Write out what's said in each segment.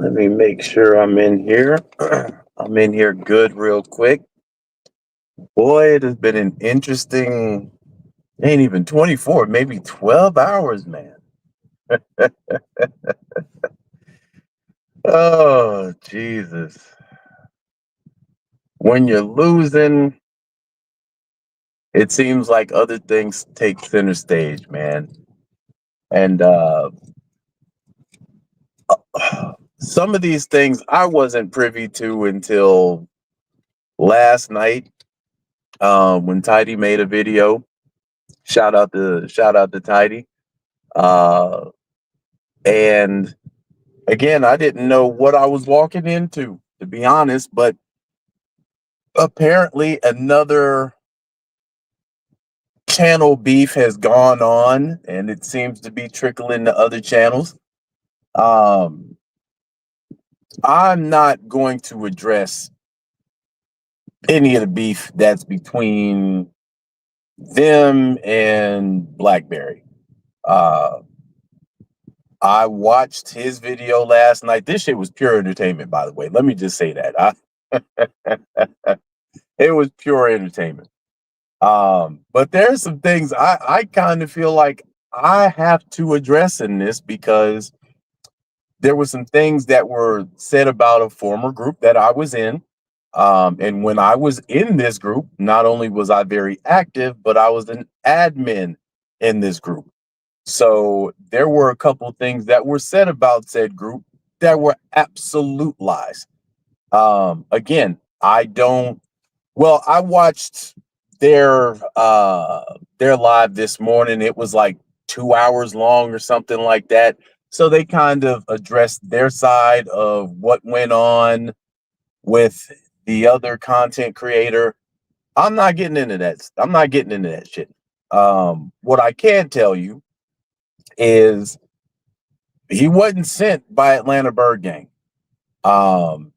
Let me make sure I'm in here. I'm in here good, real quick. Boy, it has been an interesting, ain't even 24, maybe 12 hours, man. Oh, Jesus. When you're losing, it seems like other things take center stage, man. And some of these things I wasn't privy to until last night when Tidy made a video. Shout out to Tidy. Uh, and again, I didn't know what I was walking into, to be honest, but apparently another channel beef has gone on and it seems to be trickling to other channels. Um, I'm not going to address any of the beef that's between them and Blackberry. Uh, I watched his video last night. This shit was pure entertainment, by the way. Let me just say that. It was pure entertainment. But there's some things I kind of feel like I have to address in this because there were some things that were said about a former group that I was in. And when I was in this group, not only was I very active, but I was an admin in this group. So there were a couple things that were said about said group that were absolute lies. Again, I don't well, I watched their live this morning. It was like 2 hours long or something like that. So they kind of addressed their side of what went on with the other content creator. I'm not getting into that. I'm not getting into that shit. What I can tell you is he wasn't sent by Atlanta Bird Gang. Um,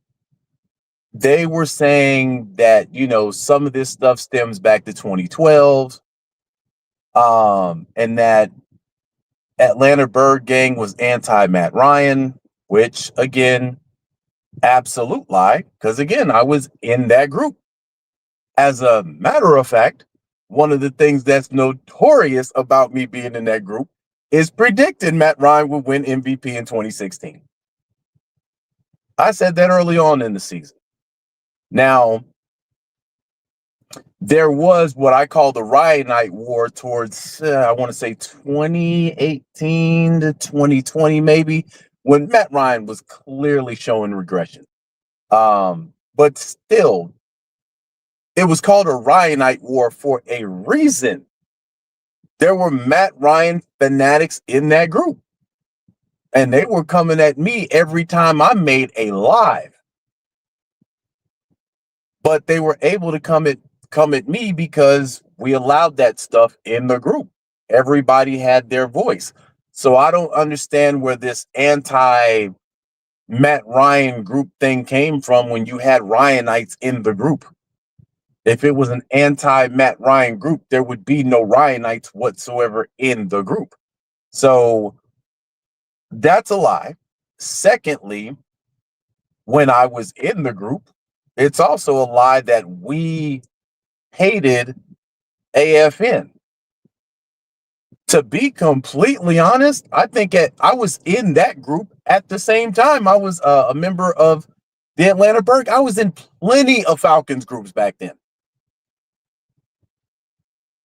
they were saying that, some of this stuff stems back to 2012, and that Atlanta Bird Gang was anti Matt Ryan, which again, absolute lie, because again, I was in that group. As a matter of fact, one of the things that's notorious about me being in that group is predicting Matt Ryan would win MVP in 2016. I said that early on in the season. Now, there was what I call the Ryanite War towards, I want to say 2018 to 2020, maybe, when Matt Ryan was clearly showing regression. But still, it was called a Ryanite War for a reason. There were Matt Ryan fanatics in that group, and they were coming at me every time I made a live. But they were able to come at me because we allowed that stuff in the group. Everybody had their voice. So I don't understand where this anti Matt Ryan group thing came from when you had Ryanites in the group. If it was an anti Matt Ryan group, there would be no Ryanites whatsoever in the group. So that's a lie. Secondly, when I was in the group, it's also a lie that we hated AFN. To be completely honest, I think I was in that group at the same time. I was a member of the Atlanta Berg. I was in plenty of Falcons groups back then.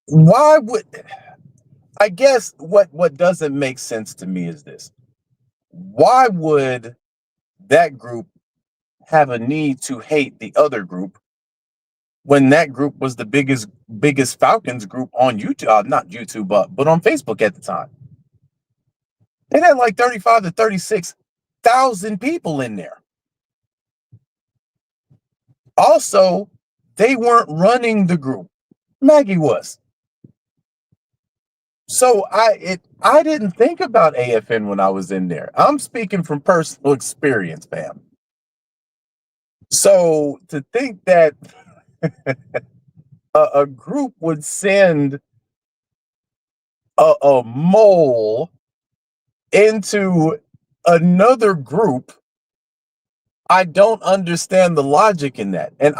Why would I guess what doesn't make sense to me is this? Why would that group have a need to hate the other group when that group was the biggest Falcons group on YouTube, not YouTube, but on Facebook at the time? It had like 35 to 36,000 people in there. Also, they weren't running the group. Maggie was. So I didn't think about AFN when I was in there. I'm speaking from personal experience, fam. So to think that a group would send a mole into another group I don't understand the logic in that. And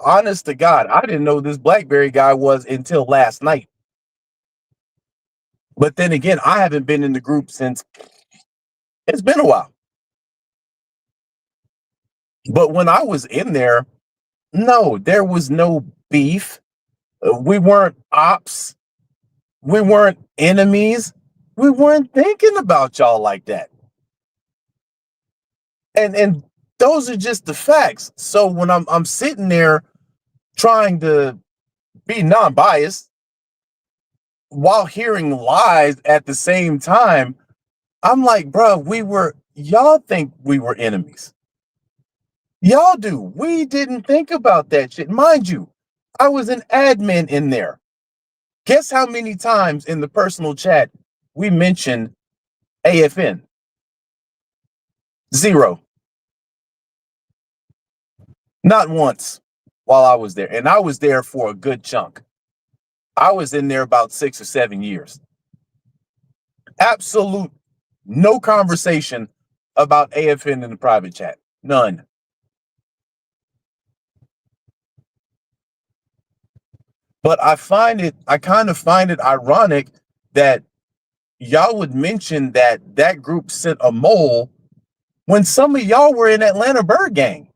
honest to God, I didn't know this BlackBerry guy was until last night. But then again, I haven't been in the group since it's been a while. But when I was in there, no, there was no beef. We weren't ops. We weren't enemies. We weren't thinking about y'all like that. And those are just the facts. So when I'm sitting there trying to be non-biased while hearing lies at the same time, I'm like, bro, y'all think we were enemies. Y'all do. We didn't think about that shit. Mind you, I was an admin in there. Guess how many times in the personal chat we mentioned AFN? Zero. Not once while I was there. And I was there for a good chunk. I was in there about 6 or 7 years. Absolute no conversation about AFN in the private chat. None. But I kind of find it ironic that y'all would mention that group sent a mole when some of y'all were in Atlanta Bird Gang.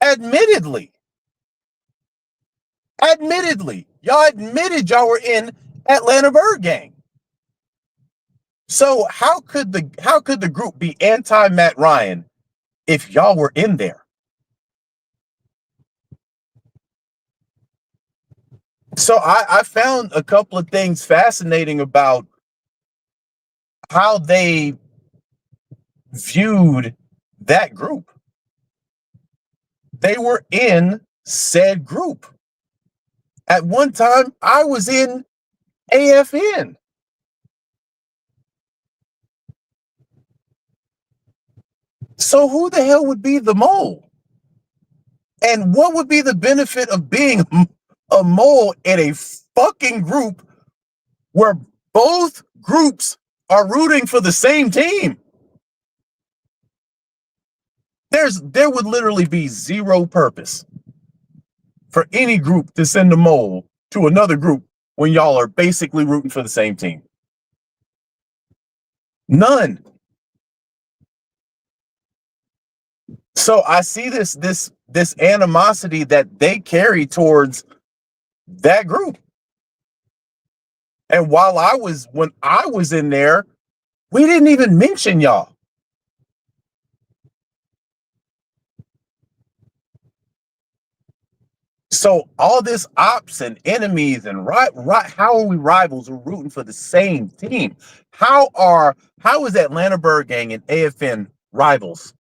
Admittedly, y'all admitted y'all were in Atlanta Bird Gang. So how could the group be anti Matt Ryan if y'all were in there? So I found a couple of things fascinating about how they viewed that group. They were in said group. At one time, I was in AFN. So who the hell would be the mole? And what would be the benefit of being a mole in a fucking group where both groups are rooting for the same team? There would literally be zero purpose for any group to send a mole to another group when y'all are basically rooting for the same team. None. So I see this animosity that they carry towards that group. And when I was in there, we didn't even mention y'all. So all this ops and enemies and how are we rivals? We're rooting for the same team. How is Atlanta Bird Gang and AFN rivals?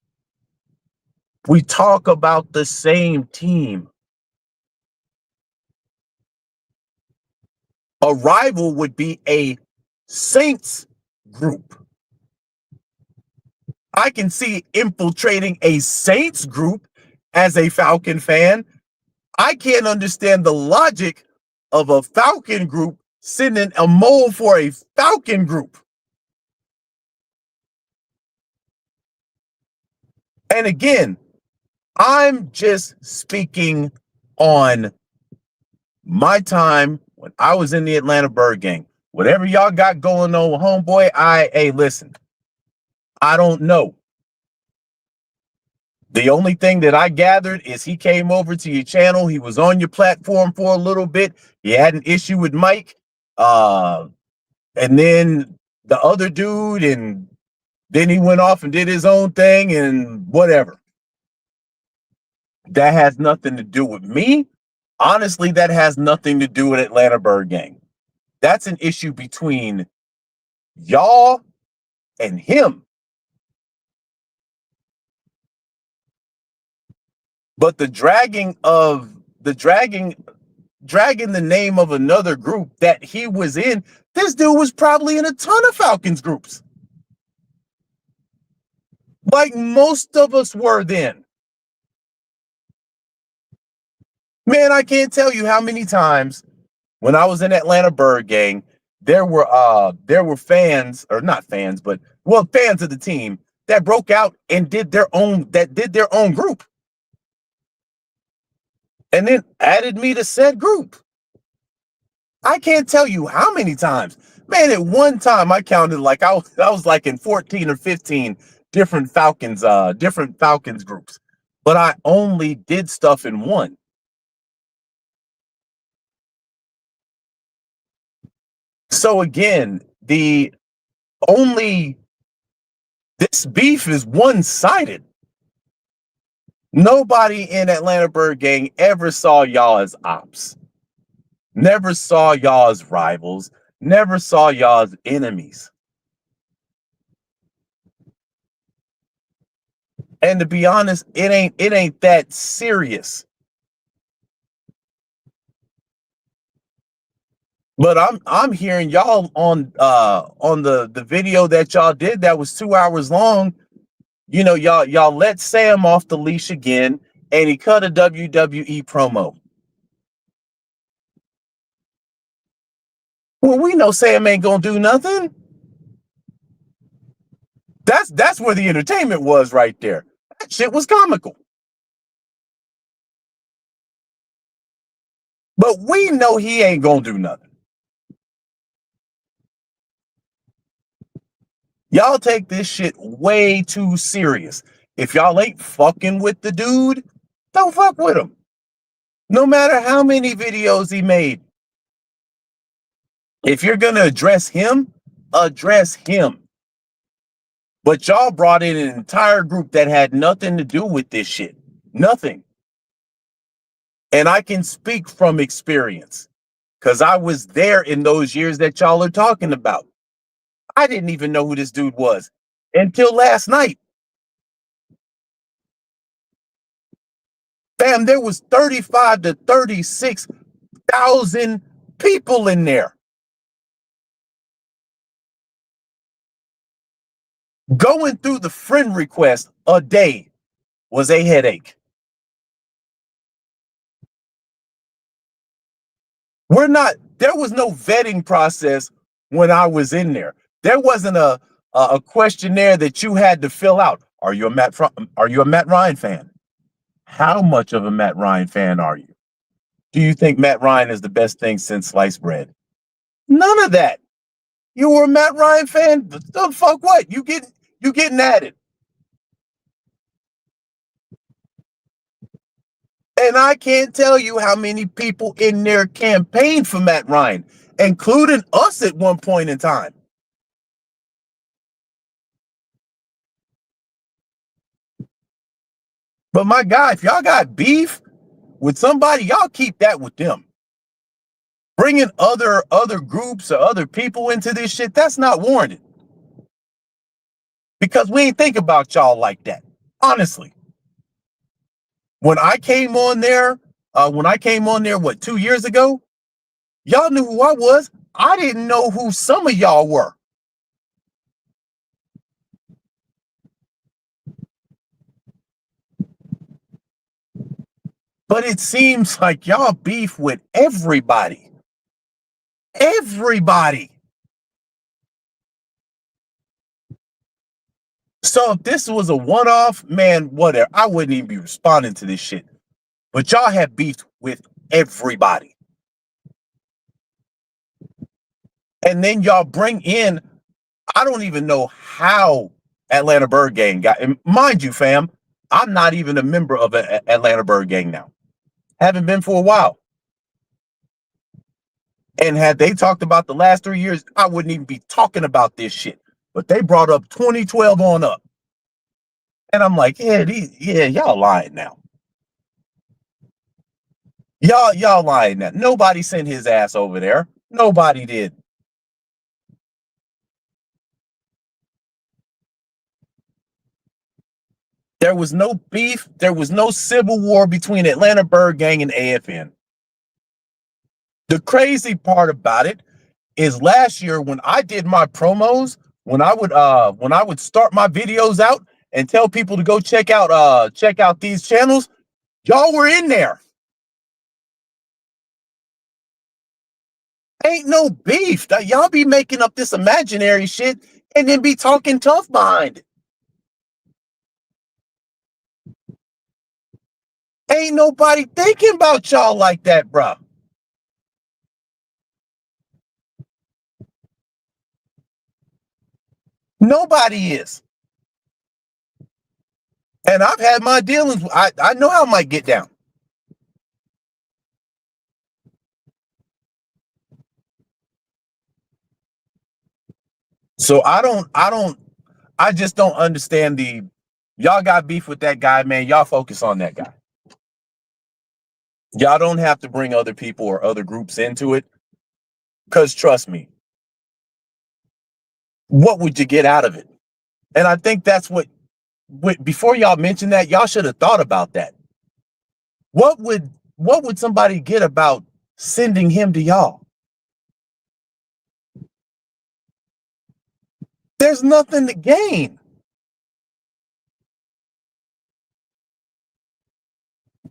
We talk about the same team. A rival would be a Saints group. I can see infiltrating a Saints group as a Falcon fan. I can't understand the logic of a Falcon group sending a mole for a Falcon group. And again, I'm just speaking on my time when I was in the Atlanta Bird Gang. Whatever y'all got going on, homeboy, hey, listen, I don't know. The only thing that I gathered is he came over to your channel. He was on your platform for a little bit. He had an issue with Mike. And then the other dude, and then he went off and did his own thing and whatever. That has nothing to do with me. Honestly, that has nothing to do with Atlanta Bird Gang. That's an issue between y'all and him. But the dragging the name of another group that he was in, this dude was probably in a ton of Falcons groups. Like most of us were then. Man, I can't tell you how many times when I was in Atlanta Bird Gang, there were fans, or not fans, but fans of the team that broke out and did their own group, and then added me to said group. I can't tell you how many times. Man, at one time I counted like I was like in 14 or 15 different Falcons groups. But I only did stuff in one. So again, the only this beef is one-sided. Nobody in Atlanta Bird Gang ever saw y'all as ops. Never saw y'all as rivals. Never saw y'all as enemies. And to be honest, it ain't that serious. But I'm hearing y'all on the video that y'all did that was 2 hours long. You know, y'all let Sam off the leash again, and he cut a WWE promo. Well, we know Sam ain't gonna do nothing. That's where the entertainment was right there. That shit was comical. But we know he ain't gonna do nothing. Y'all take this shit way too serious. If y'all ain't fucking with the dude, don't fuck with him. No matter how many videos he made. If you're gonna address him, address him. But y'all brought in an entire group that had nothing to do with this shit. Nothing. And I can speak from experience because I was there in those years that y'all are talking about. I didn't even know who this dude was until last night. Bam, there was 35 to 36,000 people in there. Going through the friend request a day was a headache. There was no vetting process when I was in there. There wasn't a questionnaire that you had to fill out. Are you a Matt Ryan fan? How much of a Matt Ryan fan are you? Do you think Matt Ryan is the best thing since sliced bread? None of that. You were a Matt Ryan fan? The fuck what? You getting at it. And I can't tell you how many people in there campaigned for Matt Ryan, including us at one point in time. But my guy, if y'all got beef with somebody, y'all keep that with them. Bringing other groups or other people into this shit, that's not warranted. Because we ain't think about y'all like that. Honestly. When I came on there, what, 2 years ago, y'all knew who I was. I didn't know who some of y'all were. But it seems like y'all beef with everybody. Everybody. So if this was a one-off, man, whatever, I wouldn't even be responding to this shit. But y'all have beefed with everybody. And then y'all bring in, I don't even know how Atlanta Bird Gang got, and mind you, fam, I'm not even a member of Atlanta Bird Gang now. Haven't been for a while. And had they talked about the last 3 years, I wouldn't even be talking about this shit. But they brought up 2012 on up. And I'm like, yeah, y'all lying now. Y'all lying now. Nobody sent his ass over there. Nobody did. There was no beef. There was no civil war between Atlanta Bird Gang and AFN. The crazy part about it is last year when I did my promos, when I would start my videos out and tell people to go check out these channels, y'all were in there. Ain't no beef. Y'all be making up this imaginary shit and then be talking tough behind it. Ain't nobody thinking about y'all like that, bro. Nobody is. And I've had my dealings. I know how Mike get down. So I just don't understand y'all got beef with that guy, man. Y'all focus on that guy. Y'all don't have to bring other people or other groups into it. Because trust me, what would you get out of it? And I think that's what before y'all mention that, y'all should have thought about that. What would somebody get about sending him to y'all? There's nothing to gain.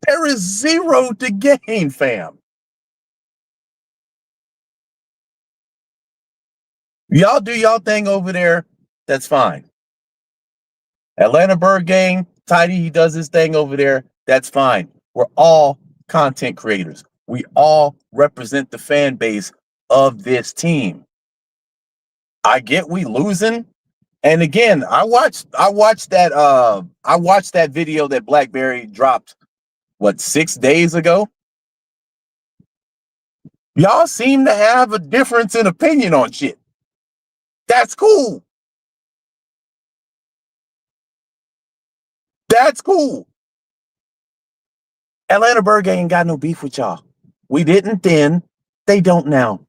There is zero to gain, fam. Y'all do y'all thing over there. That's fine. Atlanta Bird Gang, Tidy, he does his thing over there. That's fine. We're all content creators. We all represent the fan base of this team. I get we losing. And again, I watched that video that Blackberry dropped 6 days ago. Y'all seem to have a difference in opinion on shit. That's cool. That's cool. Atlanta Bird Gang ain't got no beef with y'all. We didn't then. They don't now.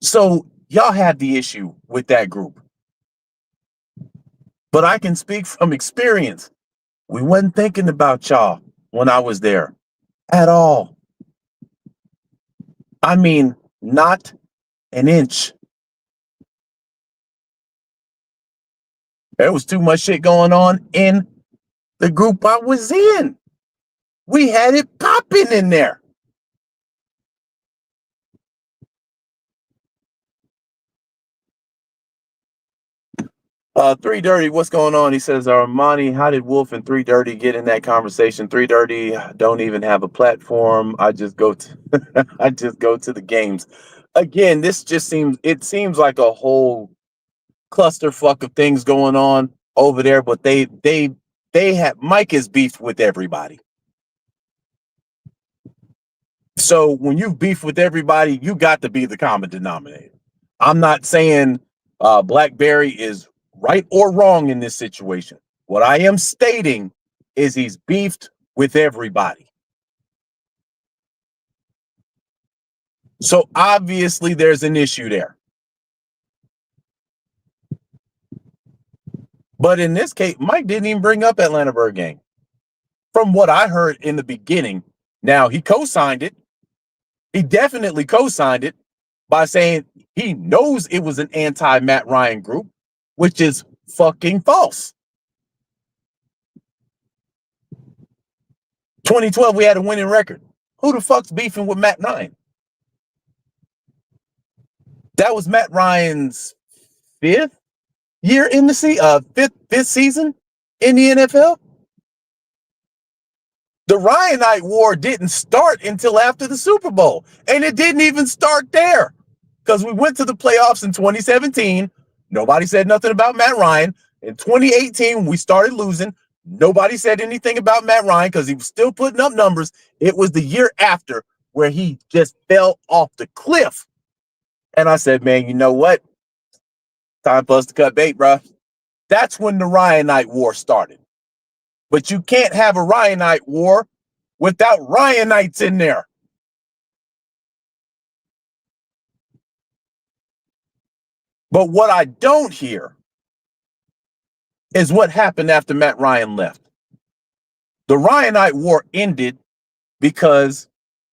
So y'all had the issue with that group. But I can speak from experience. We wasn't thinking about y'all when I was there at all. I mean, not an inch. There was too much shit going on in the group I was in. We had it popping in there. Three Dirty, what's going on? He says, Armani, how did Wolf and Three Dirty get in that conversation? Three Dirty don't even have a platform. I just go to I just go to the games. Again, this just seems like a whole clusterfuck of things going on over there, but they have Mike is beefed with everybody. So when you beef with everybody, you got to be the common denominator. I'm not saying Blackberry is right or wrong in this situation. What I am stating is he's beefed with everybody. So obviously there's an issue there. But in this case, Mike didn't even bring up Atlanta Bird Gang. From what I heard in the beginning, now he co-signed it. He definitely co-signed it by saying he knows it was an anti-Matt Ryan group, which is fucking false. 2012, we had a winning record. Who the fuck's beefing with Matt Ryan? That was Matt Ryan's fifth year in the fifth season in the NFL. The Ryanite war didn't start until after the Super Bowl, and it didn't even start there because we went to the playoffs in 2017. Nobody said nothing about Matt Ryan. In 2018, we started losing. Nobody said anything about Matt Ryan because he was still putting up numbers. It was the year after where he just fell off the cliff. And I said, man, you know what? Time for us to cut bait, bro. That's when the Ryanite war started. But you can't have a Ryanite war without Ryanites in there. But what I don't hear is what happened after Matt Ryan left. The Ryanite war ended because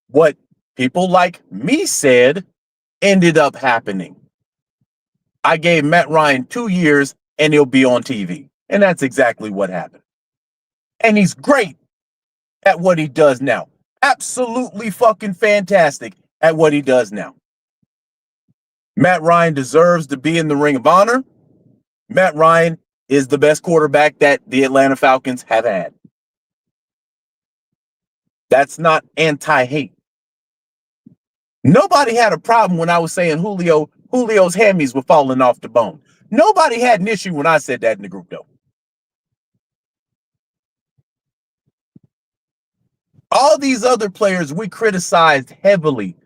what people like me said ended up happening. I gave Matt Ryan 2 years and he'll be on TV. And that's exactly what happened. And he's great at what he does now. Absolutely fucking fantastic at what he does now. Matt Ryan deserves to be in the Ring of Honor. Matt Ryan is the best quarterback that the Atlanta Falcons have had. That's not anti-hate. Nobody had a problem when I was saying Julio's hammies were falling off the bone. Nobody had an issue when I said that in the group, though. All these other players we criticized heavily,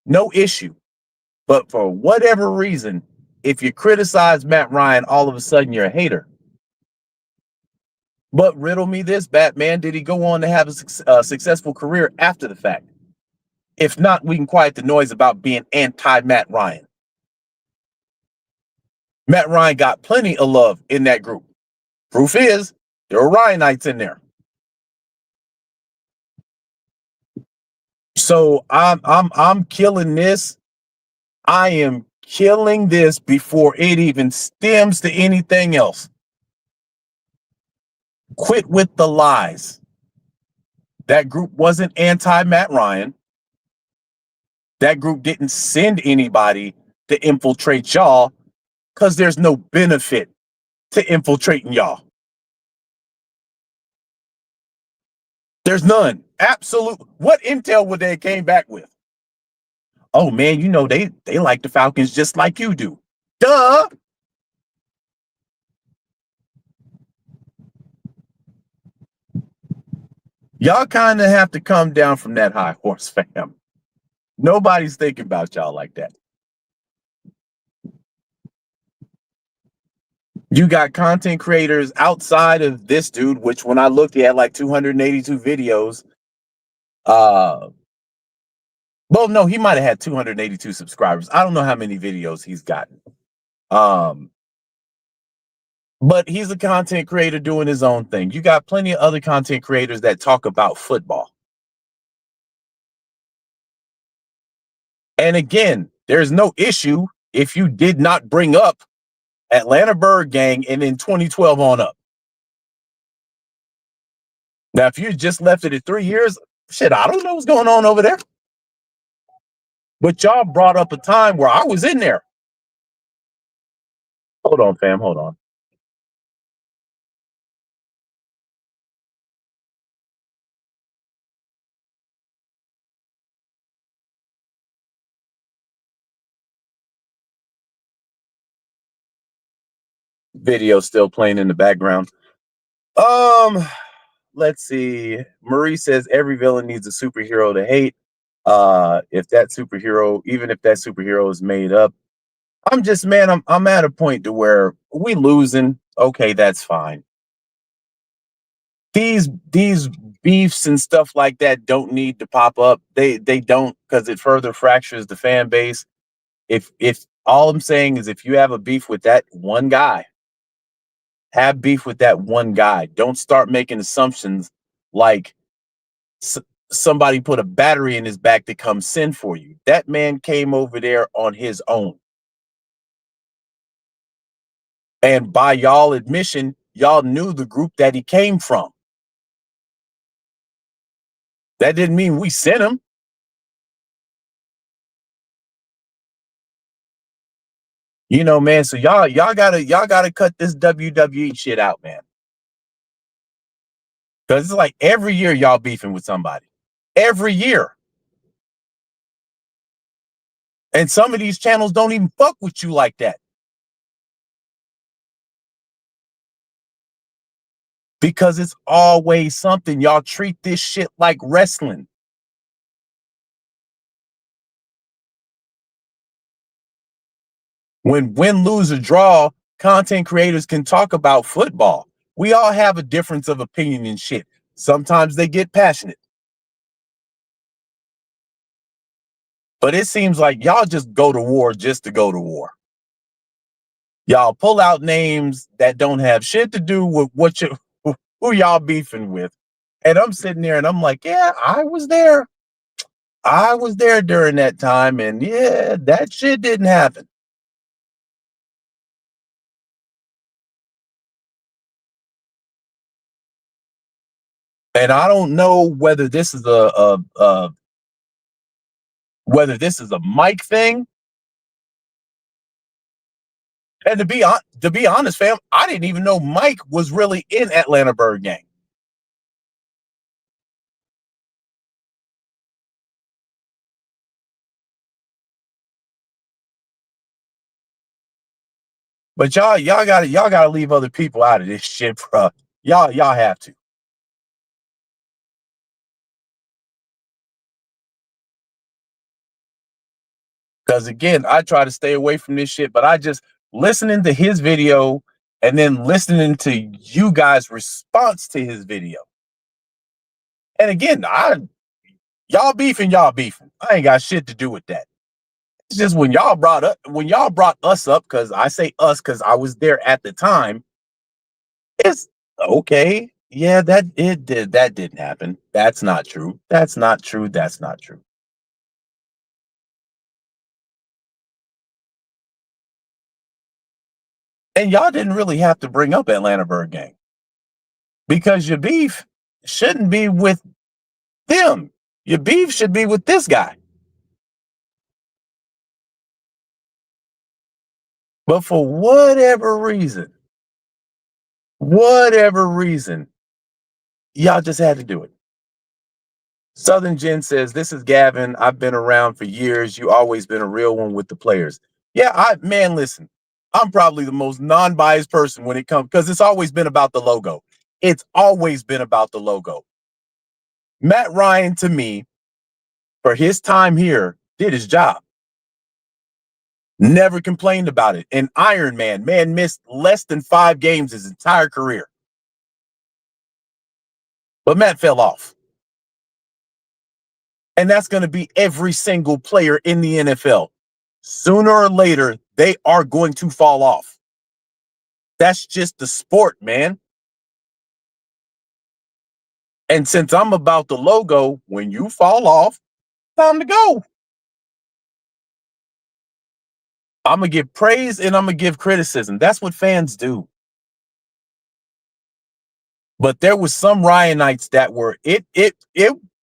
no issue. But for whatever reason, if you criticize Matt Ryan, all of a sudden you're a hater. But riddle me this, Batman, did he go on to have a successful career after the fact? If not, we can quiet the noise about being anti-Matt Ryan. Matt Ryan got plenty of love in that group. Proof is there were Ryanites in there. So I'm killing this. I am killing this before it even stems to anything else. Quit with the lies. That group wasn't anti-Matt Ryan. That group didn't send anybody to infiltrate y'all because there's no benefit to infiltrating y'all. There's none. Absolute. What intel would they came back with? Oh man, you know they like the Falcons just like you do. Duh. Y'all kind of have to come down from that high horse, fam. Nobody's thinking about y'all like that. You got content creators outside of this dude, which when I looked, he had like 282 videos. Well, no, he might have had 282 subscribers. I don't know how many videos he's gotten. But he's a content creator doing his own thing. You got plenty of other content creators that talk about football. And again, there's no issue if you did not bring up Atlanta Bird Gang and in 2012 on up. Now, if you just left it at 3 years, shit, I don't know what's going on over there. But y'all brought up a time where I was in there. Hold on, fam. Hold on. Video still playing in the background. Let's see. Marie says every villain needs a superhero to hate. If that superhero, even if that superhero is made up, I'm just, man, I'm at a point to where we losing. Okay, that's fine. These beefs and stuff like that don't need to pop up. They don't, because it further fractures the fan base. If all I'm saying is if you have a beef with that one guy, have beef with that one guy. Don't start making assumptions like somebody put a battery in his back to come send for you. That man came over there on his own. And by y'all admission, y'all knew the group that he came from. That didn't mean we sent him. You know, man, so y'all gotta cut this WWE shit out, man. Because it's like every year y'all beefing with somebody. Every year. And some of these channels don't even fuck with you like that. Because it's always something. Y'all treat this shit like wrestling. When win, lose, or draw, content creators can talk about football. We all have a difference of opinion and shit. Sometimes they get passionate. But it seems like y'all just go to war just to go to war. Y'all pull out names that don't have shit to do with who y'all beefing with. And I'm sitting there and I'm like, yeah, I was there. I was there during that time. And yeah, that shit didn't happen. And I don't know whether this is whether this is a Mike thing. And to be honest, fam, I didn't even know Mike was really in Atlanta Bird Gang. But y'all gotta leave other people out of this shit, bro. Y'all have to. Because again, I try to stay away from this shit, but I just listening to his video and then listening to you guys' response to his video. And again, y'all beefing. I ain't got shit to do with that. It's just when y'all brought us up, because I say us because I was there at the time. It's okay. Yeah, that didn't happen. That's not true. That's not true. That's not true. And y'all didn't really have to bring up Atlanta Bird Gang because your beef shouldn't be with them. Your beef should be with this guy. But for whatever reason, y'all just had to do it. Southern Jen says, "This is Gavin. I've been around for years. You always been a real one with the players." Yeah, man, listen, I'm probably the most non-biased person when it comes because it's always been about the logo. It's always been about the logo. Matt Ryan, to me, for his time here, did his job. Never complained about it. An Iron man missed less than 5 games his entire career. But Matt fell off. And that's going to be every single player in the NFL. Sooner or later, they are going to fall off. That's just the sport, man. And since I'm about the logo, when you fall off, time to go. I'm going to give praise and I'm going to give criticism. That's what fans do. But there was some Ryanites that were it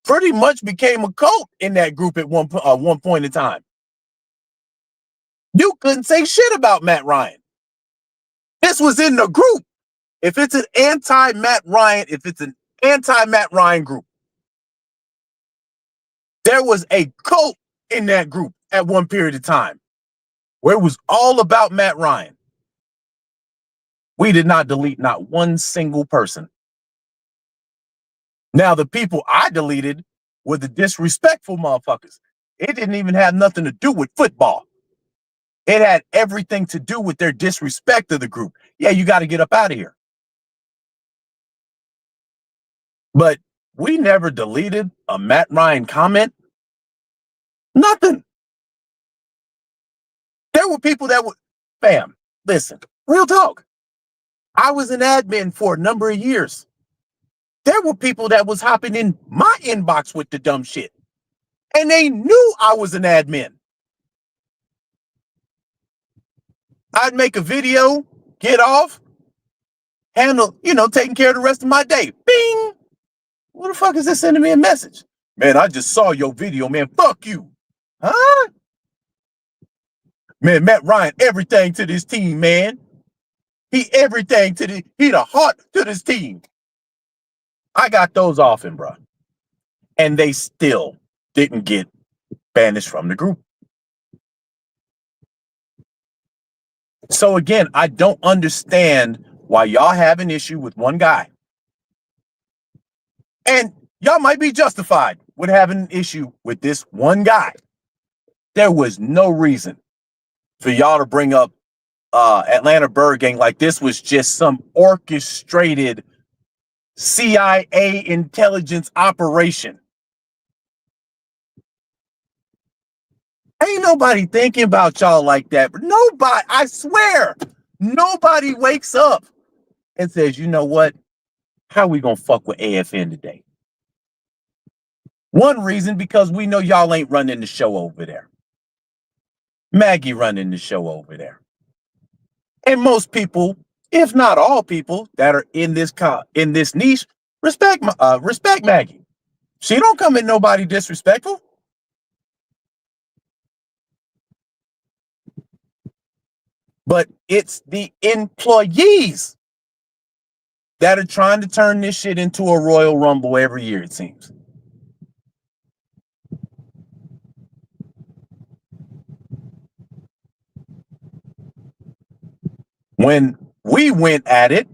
pretty much became a cult in that group at one point in time. You couldn't say shit about Matt Ryan. This was in the group. If it's an anti-Matt Ryan, if it's an anti-Matt Ryan group, there was a cult in that group at one period of time where it was all about Matt Ryan. We did not delete not one single person. Now, the people I deleted were the disrespectful motherfuckers. It didn't even have nothing to do with football. It had everything to do with their disrespect of the group. Yeah, you got to get up out of here. But we never deleted a Matt Ryan comment. Nothing. There were people that would, fam, listen, real talk. I was an admin for a number of years. There were people that was hopping in my inbox with the dumb shit. And they knew I was an admin. I'd make a video, get off, handle, taking care of the rest of my day. Bing! Who the fuck is this sending me a message? Man, I just saw your video, man. Fuck you. Huh? Man, Matt Ryan, everything to this team, man. He the heart to this team. I got those off him, bro. And they still didn't get banished from the group. So again, I don't understand why y'all have an issue with one guy. And y'all might be justified with having an issue with this one guy. There was no reason for y'all to bring up Atlanta Bird Gang like this was just some orchestrated CIA intelligence operation. Ain't nobody thinking about y'all like that. But nobody, I swear, nobody wakes up and says, you know what? How we gonna fuck with AFN today? One reason, because we know y'all ain't running the show over there. Maggie running the show over there. And most people, if not all people that are in this niche, respect Maggie. She don't come at nobody disrespectful. But it's the employees that are trying to turn this shit into a Royal Rumble every year, it seems. When we went at it,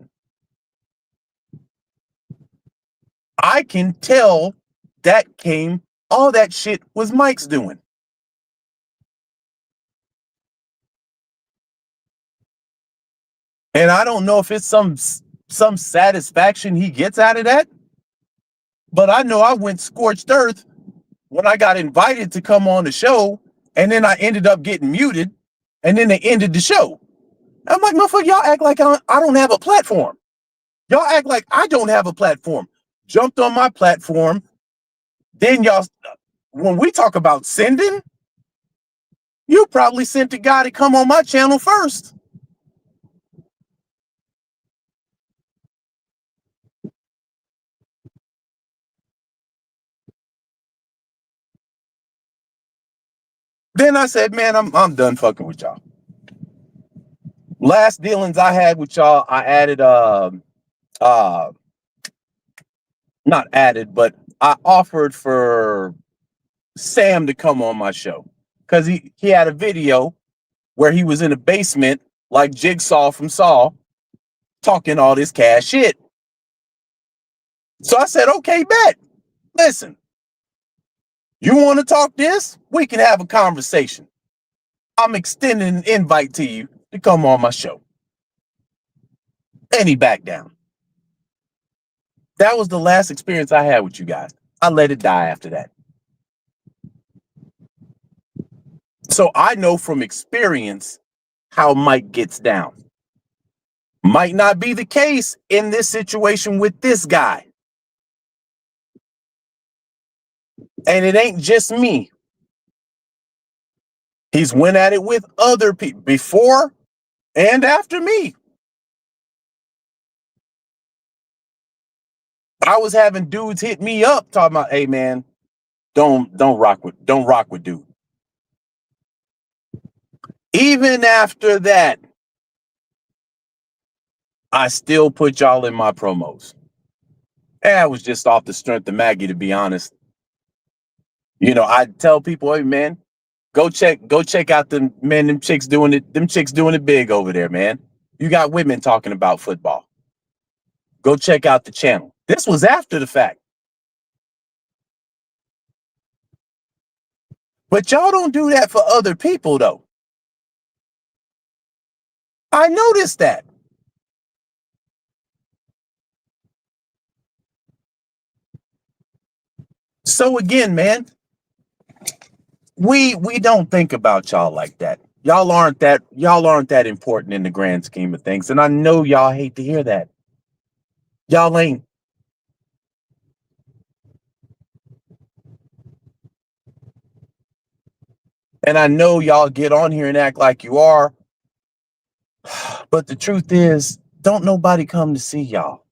I can tell that came, all that shit was Mike's doing. And I don't know if it's some satisfaction he gets out of that, but I know I went scorched earth when I got invited to come on the show, and then I ended up getting muted, and then they ended the show. I'm like, motherfucker, y'all act like I don't have a platform. Y'all act like I don't have a platform. Jumped on my platform. Then y'all, when we talk about sending, you probably sent the guy to come on my channel first. Then I said, man, I'm done fucking with y'all. Last dealings I had with y'all, I added not added, but I offered for Sam to come on my show because he had a video where he was in a basement like Jigsaw from Saw talking all this cash shit. So I said, okay, bet. Listen, you want to talk this? We can have a conversation. I'm extending an invite to you to come on my show. And he backed down. That was the last experience I had with you guys. I let it die after that. So I know from experience how Mike gets down. Might not be the case in this situation with this guy. And it ain't just me. He's went at it with other people before and after me. I was having dudes hit me up talking about, hey man, don't rock with dude. Even after that, I still put y'all in my promos. And I was just off the strength of Maggie, to be honest. You know, I tell people, hey man, go check out them men, them chicks doing it big over there, man. You got women talking about football. Go check out the channel. This was after the fact. But y'all don't do that for other people, though. I noticed that. So again, man, we don't think about y'all like that. Y'all aren't that important in the grand scheme of things. And I know y'all hate to hear that. Y'all ain't. And I know y'all get on here and act like you are. But the truth is, don't nobody come to see y'all.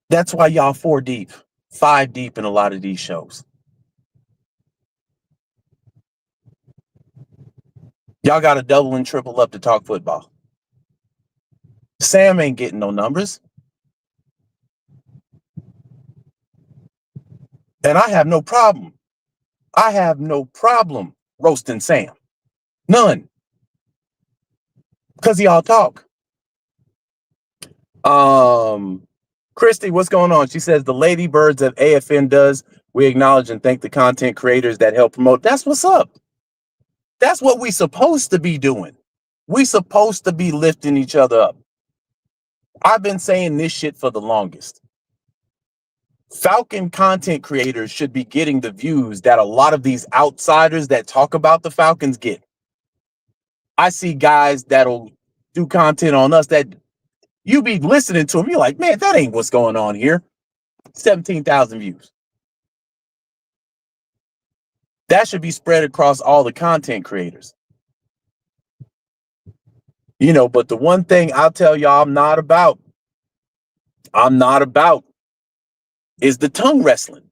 That's why y'all 4 deep, 5 deep in a lot of these shows. Y'all got to double and triple up to talk football. Sam ain't getting no numbers. And I have no problem. I have no problem roasting Sam. None. Because y'all talk. Christy, what's going on? She says the Ladybirds that AFN does, we acknowledge and thank the content creators that help promote. That's what's up. That's what we supposed to be doing. We supposed to be lifting each other up. I've been saying this shit for the longest. Falcon content creators should be getting the views that a lot of these outsiders that talk about the Falcons get. I see guys that'll do content on us that you be listening to them. You're like, man, that ain't what's going on here. 17,000 views. That should be spread across all the content creators. You know, but the one thing I'll tell y'all I'm not about is the tongue wrestling.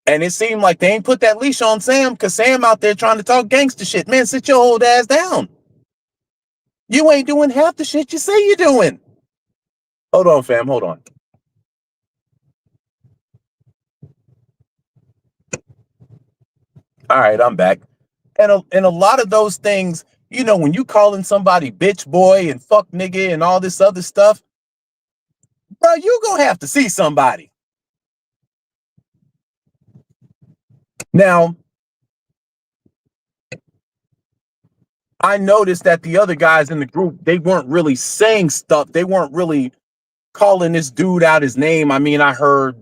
And it seemed like they ain't put that leash on Sam because Sam out there trying to talk gangster shit. Man, sit your old ass down. You ain't doing half the shit you say you're doing. Hold on, fam. Hold on. All right, I'm back. And a lot of those things, you know, when you calling somebody bitch boy and fuck nigga and all this other stuff, bro, you gonna have to see somebody. Now, I noticed that the other guys in the group, they weren't really saying stuff. They weren't really calling this dude out his name. I mean, I heard,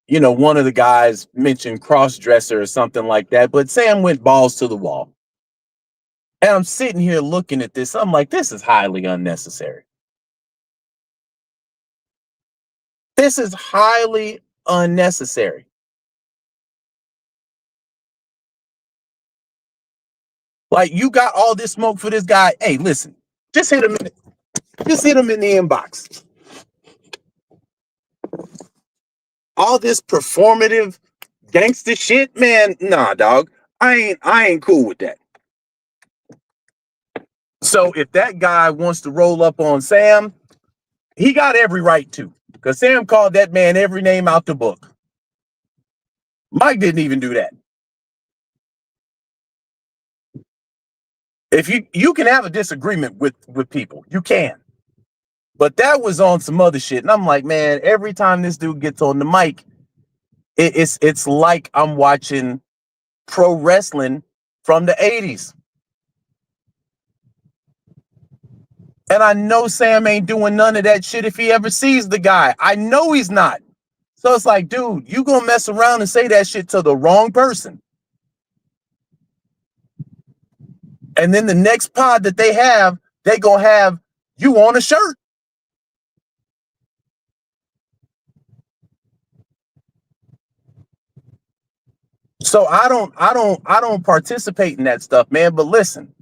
you know, one of the guys mention cross-dresser or something like that, but Sam went balls to the wall. And I'm sitting here looking at this. I'm like, this is highly unnecessary. This is highly unnecessary. Like, you got all this smoke for this guy. Hey, listen, just hit him in the inbox. All this performative gangster shit, man. Nah, dog. I ain't cool with that. So if that guy wants to roll up on Sam, he got every right to, because Sam called that man every name out the book. Mike didn't even do that. If you can have a disagreement with people, you can. But that was on some other shit. And I'm like, man, every time this dude gets on the mic, it's like I'm watching pro wrestling from the 80s. And I know Sam ain't doing none of that shit if he ever sees the guy. I know he's not. So it's like, dude, you gonna mess around and say that shit to the wrong person. And then the next pod that they gonna have you on a shirt. So I don't participate in that stuff, man. But listen,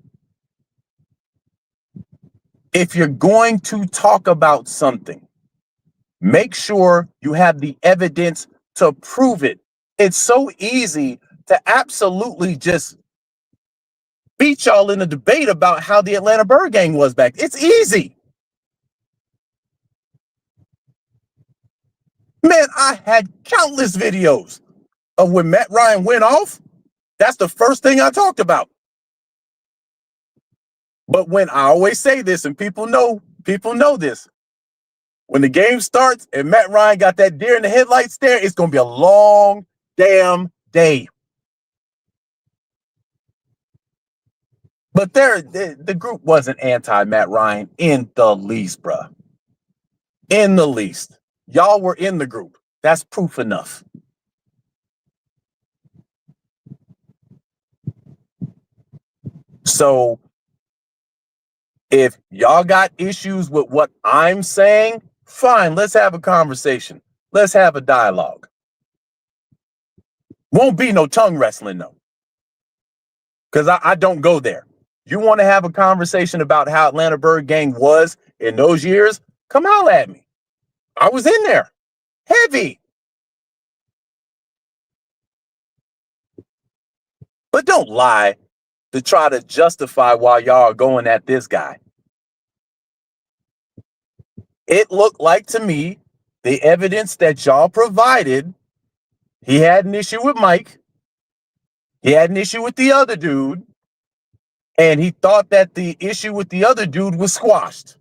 if you're going to talk about something, make sure you have the evidence to prove it. It's so easy to absolutely just beat y'all in a debate about how the Atlanta Bird Gang was back. It's easy. Man, I had countless videos of when Matt Ryan went off. That's the first thing I talked about. But when I always say this, and people know this, when the game starts and Matt Ryan got that deer in the headlights stare, it's going to be a long damn day. But the group wasn't anti-Matt Ryan in the least, bruh. In the least. Y'all were in the group. That's proof enough. So if y'all got issues with what I'm saying, fine, let's have a conversation. Let's have a dialogue. Won't be no tongue wrestling, though. Because I don't go there. You want to have a conversation about how Atlanta Bird Gang was in those years? Come holler at me. I was in there. Heavy. But don't lie to try to justify why y'all are going at this guy. It looked like to me, the evidence that y'all provided, he had an issue with Mike. He had an issue with the other dude. And he thought that the issue with the other dude was squashed.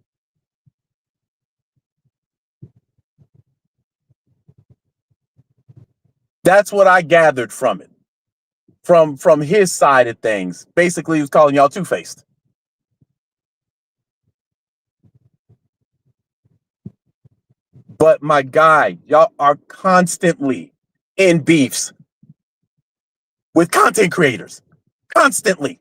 That's what I gathered from it. From his side of things. Basically, he was calling y'all two-faced. But my guy, y'all are constantly in beefs with content creators. Constantly.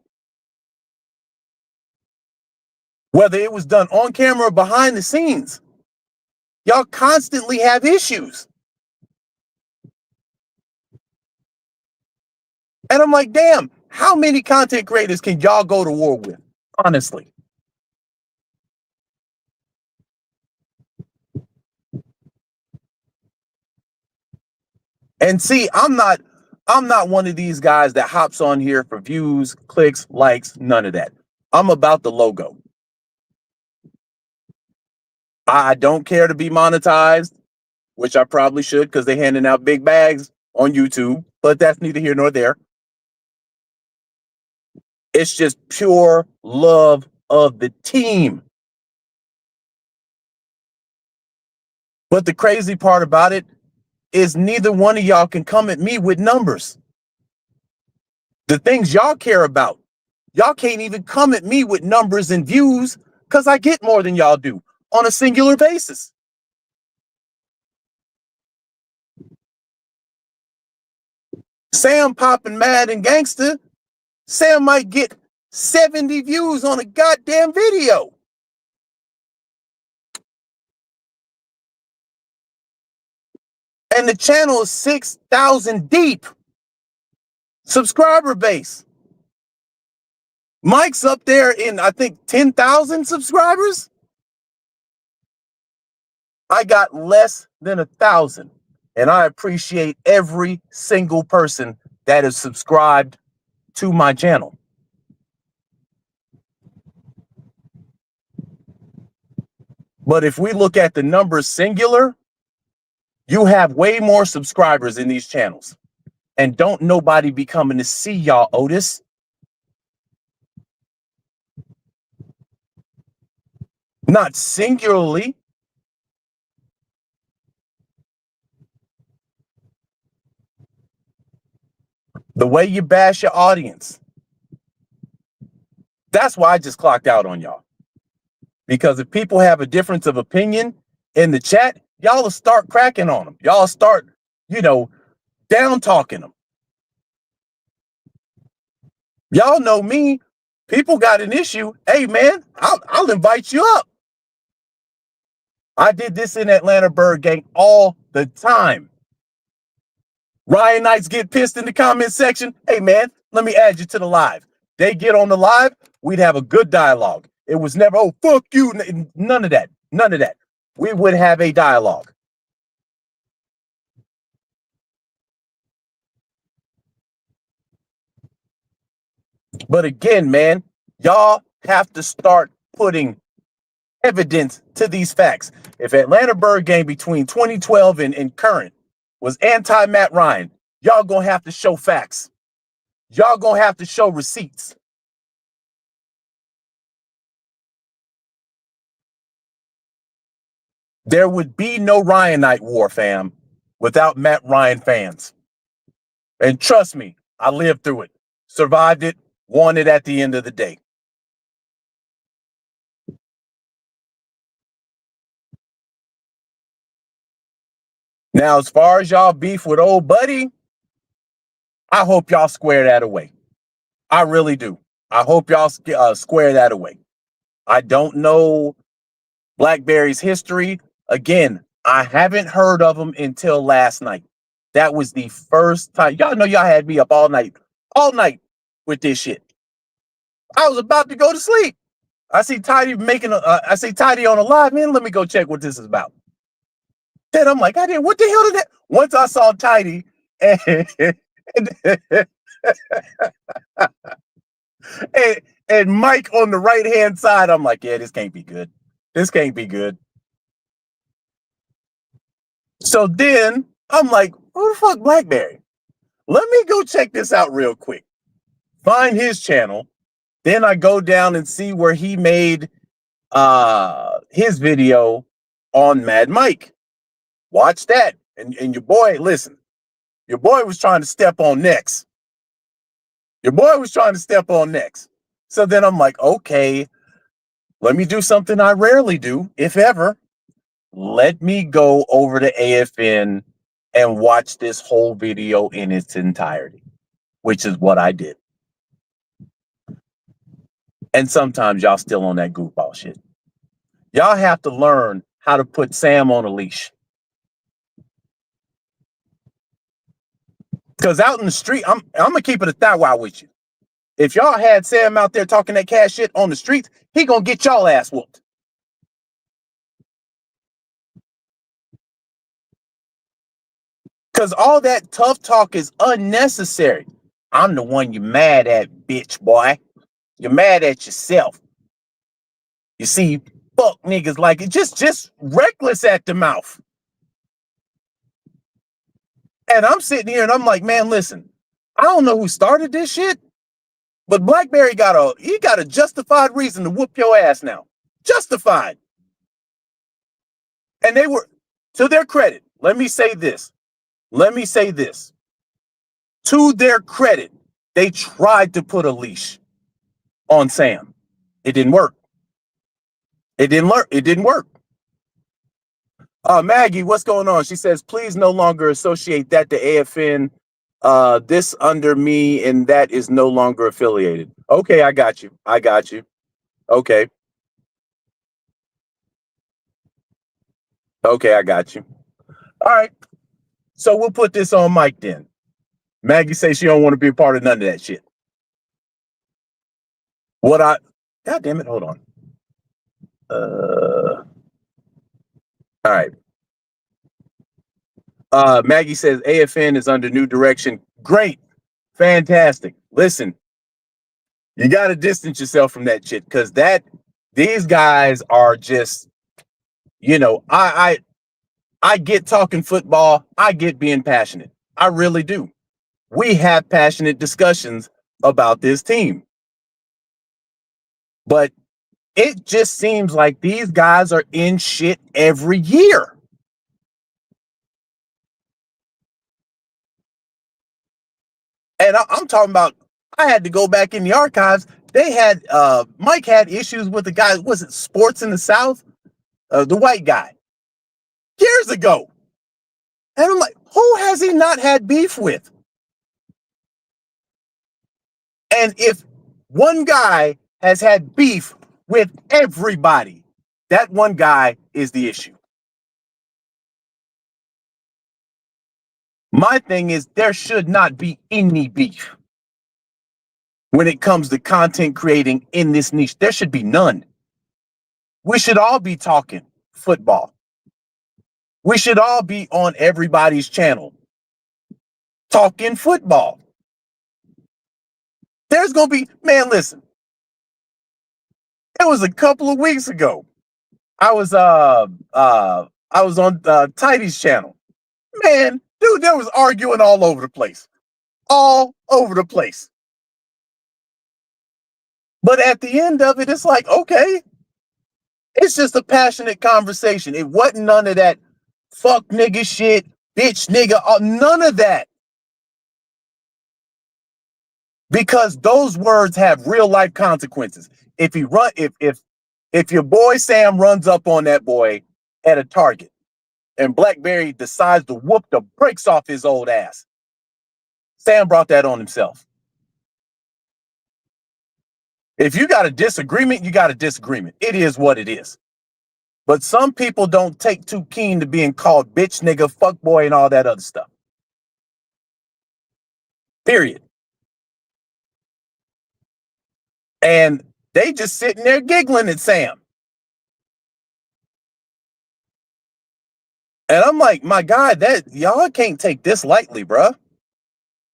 Whether it was done on camera or behind the scenes. Y'all constantly have issues. And I'm like, damn, how many content creators can y'all go to war with? Honestly. And see, I'm not one of these guys that hops on here for views, clicks, likes, none of that. I'm about the logo. I don't care to be monetized, which I probably should because they're handing out big bags on YouTube, but that's neither here nor there. It's just pure love of the team. But the crazy part about it is neither one of y'all can come at me with numbers. The things y'all care about, y'all can't even come at me with numbers and views because I get more than y'all do on a singular basis. Sam popping mad and gangster, Sam might get 70 views on a goddamn video. And the channel is 6,000 deep subscriber base. Mike's up there in, I think, 10,000 subscribers. I got less than 1,000. And I appreciate every single person that is subscribed to my channel. But if we look at the numbers singular, you have way more subscribers in these channels. And don't nobody be coming to see y'all, Otis. Not singularly. The way you bash your audience. That's why I just clocked out on y'all. Because if people have a difference of opinion in the chat, y'all will start cracking on them. Y'all start, down talking them. Y'all know me. People got an issue. Hey, man, I'll invite you up. I did this in Atlanta Bird Gang all the time. Ryan Knights get pissed in the comment section. Hey, man, let me add you to the live. They get on the live. We'd have a good dialogue. It was never, oh, fuck you. None of that. None of that. We would have a dialogue. But again, man, y'all have to start putting evidence to these facts. If Atlanta Bird Gang between 2012 and current was anti-Matt Ryan, y'all gonna have to show facts. Y'all gonna have to show receipts. There would be no Ryanite war, fam, without Matt Ryan fans. And trust me, I lived through it, survived it, won it at the end of the day. Now, as far as y'all beef with old buddy, I hope y'all square that away. I really do. I hope y'all square that away. I don't know Blackberry's history. Again, I haven't heard of him until last night. That was the first time. Y'all know y'all had me up all night with this shit. I was about to go to sleep. I see Tidy Tidy on a live, man. Let me go check what this is about. Then I'm like, what the hell did that? Once I saw Tidy and Mike on the right-hand side, I'm like, yeah, this can't be good. This can't be good. So then I'm like, who the fuck Blackberry? Let me go check this out real quick. Find his channel. Then I go down and see where he made his video on Mad Mike. Watch that. And your boy, listen, your boy was trying to step on necks. Your boy was trying to step on necks. So then I'm like, okay, let me do something I rarely do, if ever. Let me go over to AFN and watch this whole video in its entirety, which is what I did. And sometimes y'all still on that goofball shit. Y'all have to learn how to put Sam on a leash. Because out in the street, I'm going to keep it a thigh wild with you. If y'all had Sam out there talking that cash shit on the streets, he going to get y'all ass whooped. Because all that tough talk is unnecessary. I'm the one you mad at, bitch, boy. You're mad at yourself. You see, fuck niggas like it. Just reckless at the mouth. And I'm sitting here and I'm like, man, listen, I don't know who started this shit, But BlackBerry got a justified reason to whoop your ass now. Justified. And they were, to their credit, let me say this. To their credit, they tried to put a leash on Sam. It didn't work. It didn't work. Maggie, what's going on? She says, please no longer associate that to AFN. This under me, and that is no longer affiliated. Okay, I got you. Okay. Okay, I got you. All right. So we'll put this on mic then. Maggie says she don't want to be a part of none of that shit. God damn it, hold on. All right. Maggie says AFN is under new direction. Great. Fantastic. Listen, you got to distance yourself from that shit, because these guys are just, I get talking football. I get being passionate. I really do. We have passionate discussions about this team. But it just seems like these guys are in shit every year. And I'm talking about, I had to go back in the archives. They had, Mike had issues with the guy, was it Sports in the South? The white guy. Years ago. And I'm like, who has he not had beef with? And if one guy has had beef with everybody, that one guy is the issue. My thing is, there should not be any beef when it comes to content creating in this niche. There should be none. We should all be talking football. We should all be on everybody's channel talking football. There's going to be, man, listen. It was a couple of weeks ago. I was on Tidy's channel. Man, dude, there was arguing all over the place. All over the place. But at the end of it, it's like, okay, it's just a passionate conversation. It wasn't none of that fuck nigga shit, bitch nigga, none of that. Because those words have real life consequences. If your boy Sam runs up on that boy at a Target and BlackBerry decides to whoop the brakes off his old ass, Sam brought that on himself. If you got a disagreement, you got a disagreement. It is what it is. But some people don't take too keen to being called bitch, nigga, fuck boy, and all that other stuff. Period. And they just sitting there giggling at Sam. And I'm like, my God, that y'all can't take this lightly, bruh.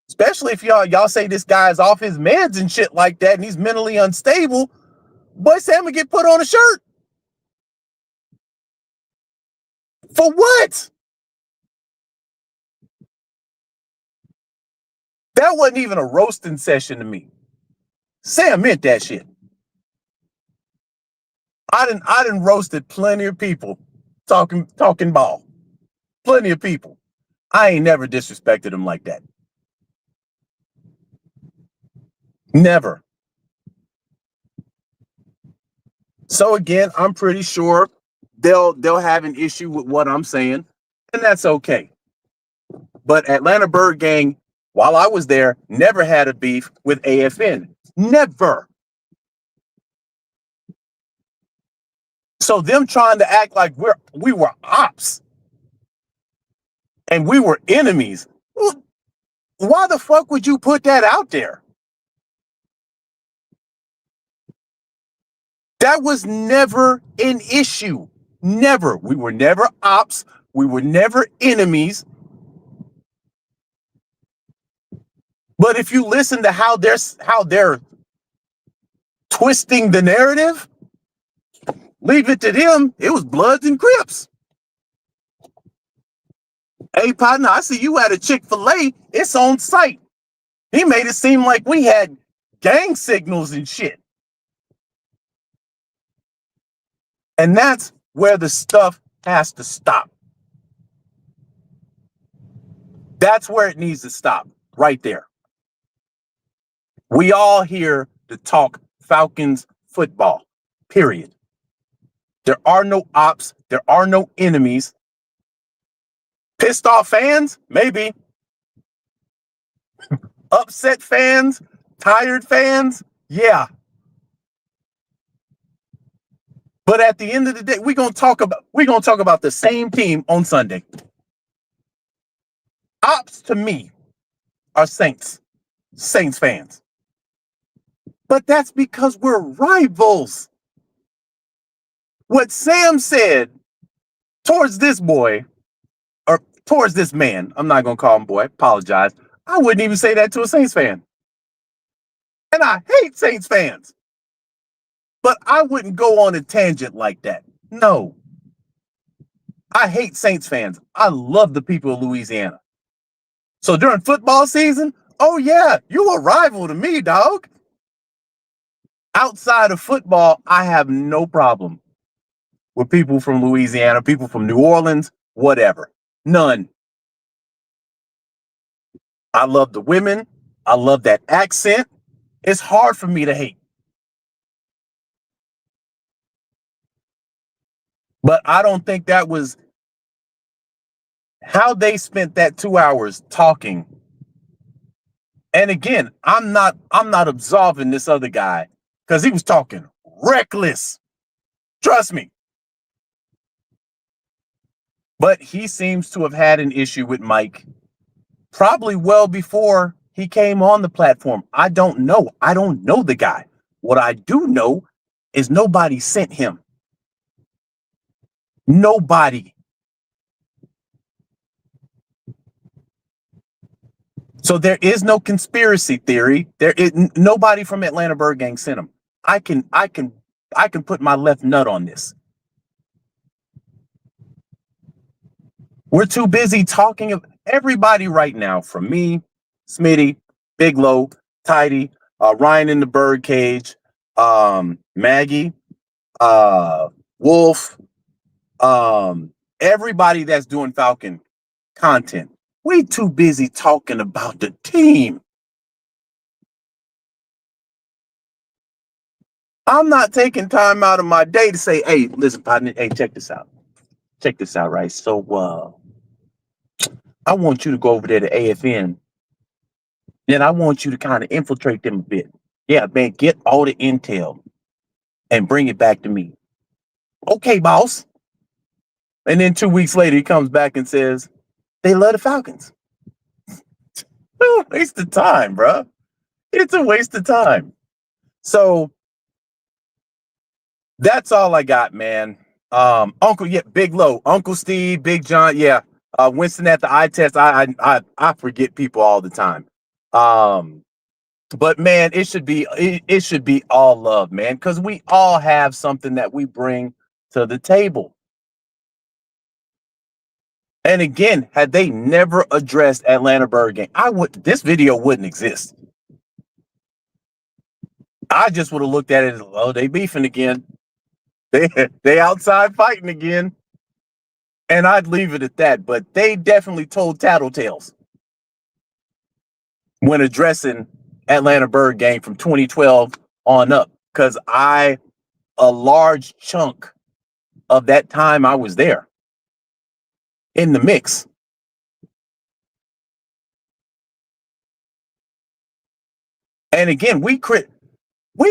Especially if y'all say this guy's off his meds and shit like that, and he's mentally unstable. Boy, Sam would get put on a shirt. For what? That wasn't even a roasting session to me. Sam meant that shit. I done roasted plenty of people talking ball. Plenty of people. I ain't never disrespected them like that. Never. So again, I'm pretty sure they'll have an issue with what I'm saying, and that's okay. But Atlanta Bird Gang, while I was there, never had a beef with AFN. Never. So them trying to act like we were ops and we were enemies. Why the fuck would you put that out there? That was never an issue. Never. We were never ops. We were never enemies. But if you listen to how they're twisting the narrative, leave it to them. It was Bloods and Crips. Hey, partner, I see you at a Chick-fil-A. It's on site. He made it seem like we had gang signals and shit. And that's where the stuff has to stop. That's where it needs to stop, right there. We all here to talk Falcons football, period. There are no ops. There are no enemies. Pissed off fans? Maybe. Upset fans? Tired fans? Yeah. But at the end of the day, we're gonna talk about the same team on Sunday. Ops to me are Saints fans. But that's because we're rivals. What Sam said towards this boy, or towards this man, I'm not gonna call him boy, apologize. I wouldn't even say that to a Saints fan. And I hate Saints fans. But I wouldn't go on a tangent like that. No. I hate Saints fans. I love the people of Louisiana. So during football season, oh yeah, you a rival to me, dog. Outside of football, I have no problem with people from Louisiana, people from New Orleans, whatever. None. I love the women. I love that accent. It's hard for me to hate. But I don't think that was how they spent that 2 hours talking. And again, I'm not absolving this other guy because he was talking reckless. Trust me. But he seems to have had an issue with Mike probably well before he came on the platform. I don't know. I don't know the guy. What I do know is nobody sent him. Nobody. So there is no conspiracy theory. There is nobody from Atlanta Bird Gang sent him. I can put my left nut on this. We're too busy talking of everybody right now, from me, Smitty, Big Low, Tidy, Ryan in the Bird Cage, Maggie, Wolf, everybody that's doing Falcon content. We too busy talking about the team. I'm not taking time out of my day to say, hey, listen, partner, hey, check this out. Check this out, right? So I want you to go over there to AFN. Then I want you to kind of infiltrate them a bit. Yeah, man, get all the intel and bring it back to me. Okay, boss. And then 2 weeks later, he comes back and says, they love the Falcons. Waste of time, bro. It's a waste of time. So that's all I got, man. Uncle, yeah, Big Low, Uncle Steve, Big John, yeah. Winston at the eye test. I forget people all the time. But man, it should be all love, man, because we all have something that we bring to the table. And again, had they never addressed Atlanta Bird Gang, this video wouldn't exist. I just would have looked at it as, oh, they beefing again. They outside fighting again. And I'd leave it at that. But they definitely told tattletales when addressing Atlanta Bird Gang from 2012 on up. Because a large chunk of that time I was there in the mix. And again, we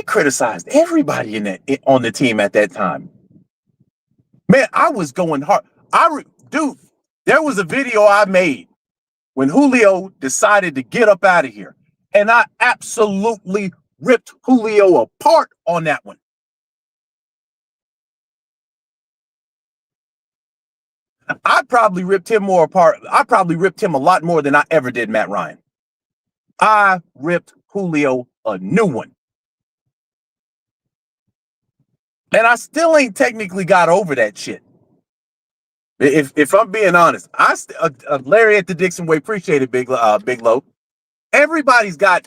criticized everybody on the team at that time. Man, I was going hard. Dude, there was a video I made when Julio decided to get up out of here. And I absolutely ripped Julio apart on that one. I probably ripped him more apart. I probably ripped him a lot more than I ever did Matt Ryan. I ripped Julio a new one. And I still ain't technically got over that shit. If I'm being honest, Larry at the Dixon Way, appreciate it, Big Low. Everybody's got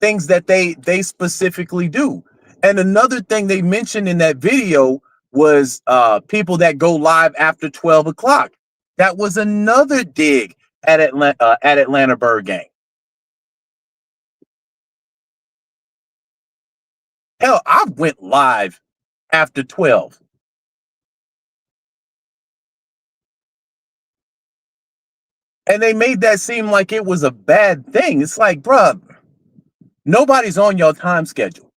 things that they specifically do. And another thing they mentioned in that video was people that go live after 12 o'clock. That was another dig at Atlanta Bird Gang. Hell, I went live after 12. And they made that seem like it was a bad thing. It's like, bruh, nobody's on your time schedule.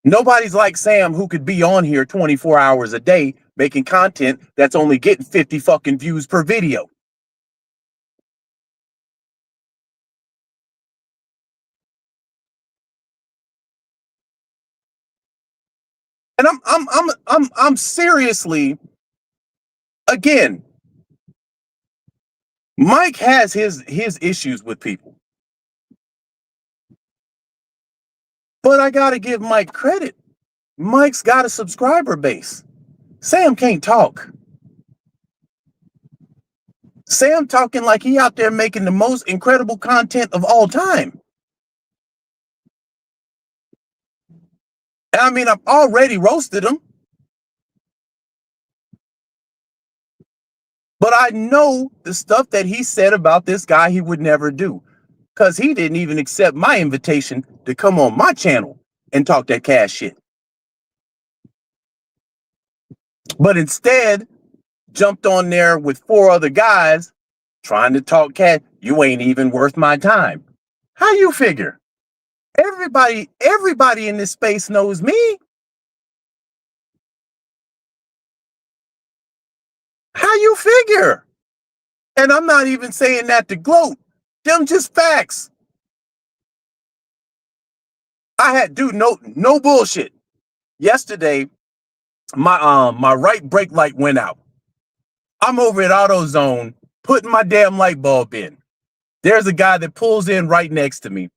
Nobody's like Sam, who could be on here 24 hours a day making content that's only getting 50 fucking views per video. And I'm seriously, again, Mike has his issues with people. But I gotta give Mike credit. Mike's got a subscriber base. Sam can't talk. Sam talking like he out there making the most incredible content of all time. I mean, I've already roasted him. But I know the stuff that he said about this guy he would never do. Because he didn't even accept my invitation to come on my channel and talk that cash shit. But instead, jumped on there with 4 other guys trying to talk cash. You ain't even worth my time. How you figure? Everybody in this space knows me. How you figure? And I'm not even saying that to gloat. Them just facts. I had, dude, no bullshit. Yesterday, my right brake light went out. I'm over at AutoZone putting my damn light bulb in. There's a guy that pulls in right next to me.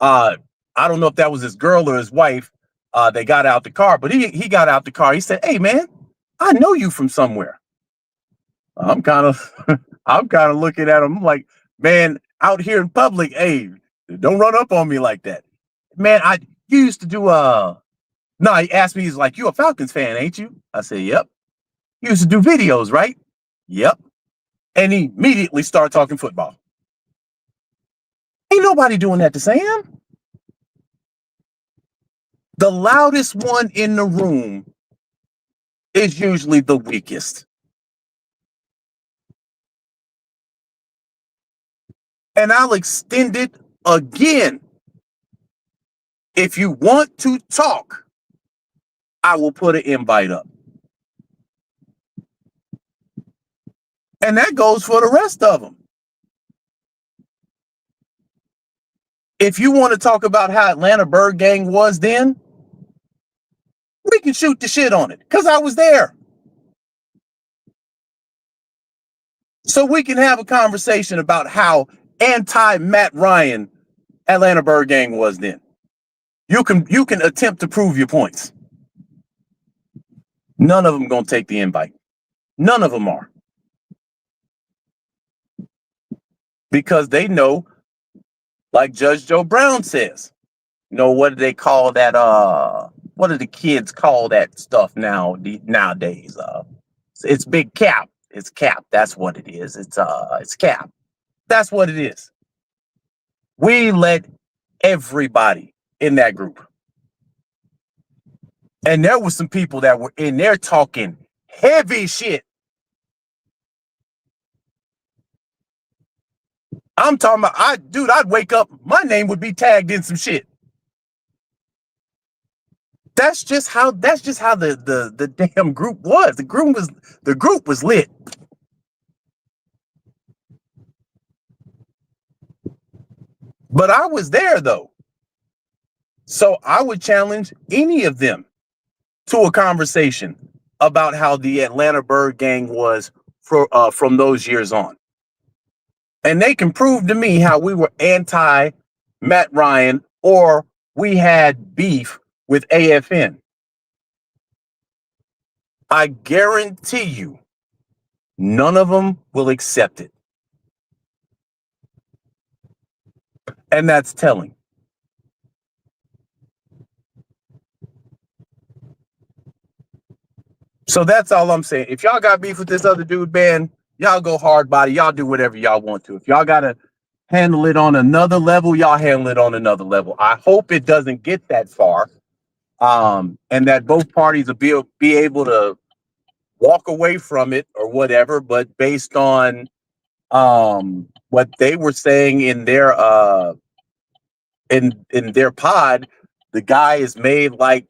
I don't know if that was his girl or his wife. They got out the car, but he got out the car. He said, "Hey man, I know you from somewhere." I'm kind of looking at him like, man, out here in public, hey, don't run up on me like that. Man, you used to do no, he asked me, he's like, "You a Falcons fan, ain't you?" I said, "Yep." "You used to do videos, right?" "Yep." And he immediately started talking football. Ain't nobody doing that to Sam. The loudest one in the room is usually the weakest. And I'll extend it again. If you want to talk, I will put an invite up. And that goes for the rest of them. If you want to talk about how Atlanta Bird Gang was then, we can shoot the shit on it because I was there. So we can have a conversation about how anti-Matt Ryan Atlanta Bird Gang was then. You can attempt to prove your points. None of them gonna take the invite. None of them are. Because they know, like Judge Joe Brown says, you know, what do they call that? What do the kids call that stuff nowadays? It's big cap. It's cap. That's what it is. It's cap. That's what it is. We let everybody in that group. And there were some people that were in there talking heavy shit. I'm talking about, I'd wake up, my name would be tagged in some shit. That's just how the damn group was. The group was lit. But I was there though. So I would challenge any of them to a conversation about how the Atlanta Bird Gang was from those years on. And they can prove to me how we were anti Matt Ryan or we had beef with AFN. I guarantee you, none of them will accept it. And that's telling. So that's all I'm saying. If y'all got beef with this other dude, man, y'all go hard body. Y'all do whatever y'all want to. If y'all gotta handle it on another level, y'all handle it on another level. I hope it doesn't get that far. And that both parties will be able to walk away from it or whatever, but based on what they were saying in their in their pod, the guy has made like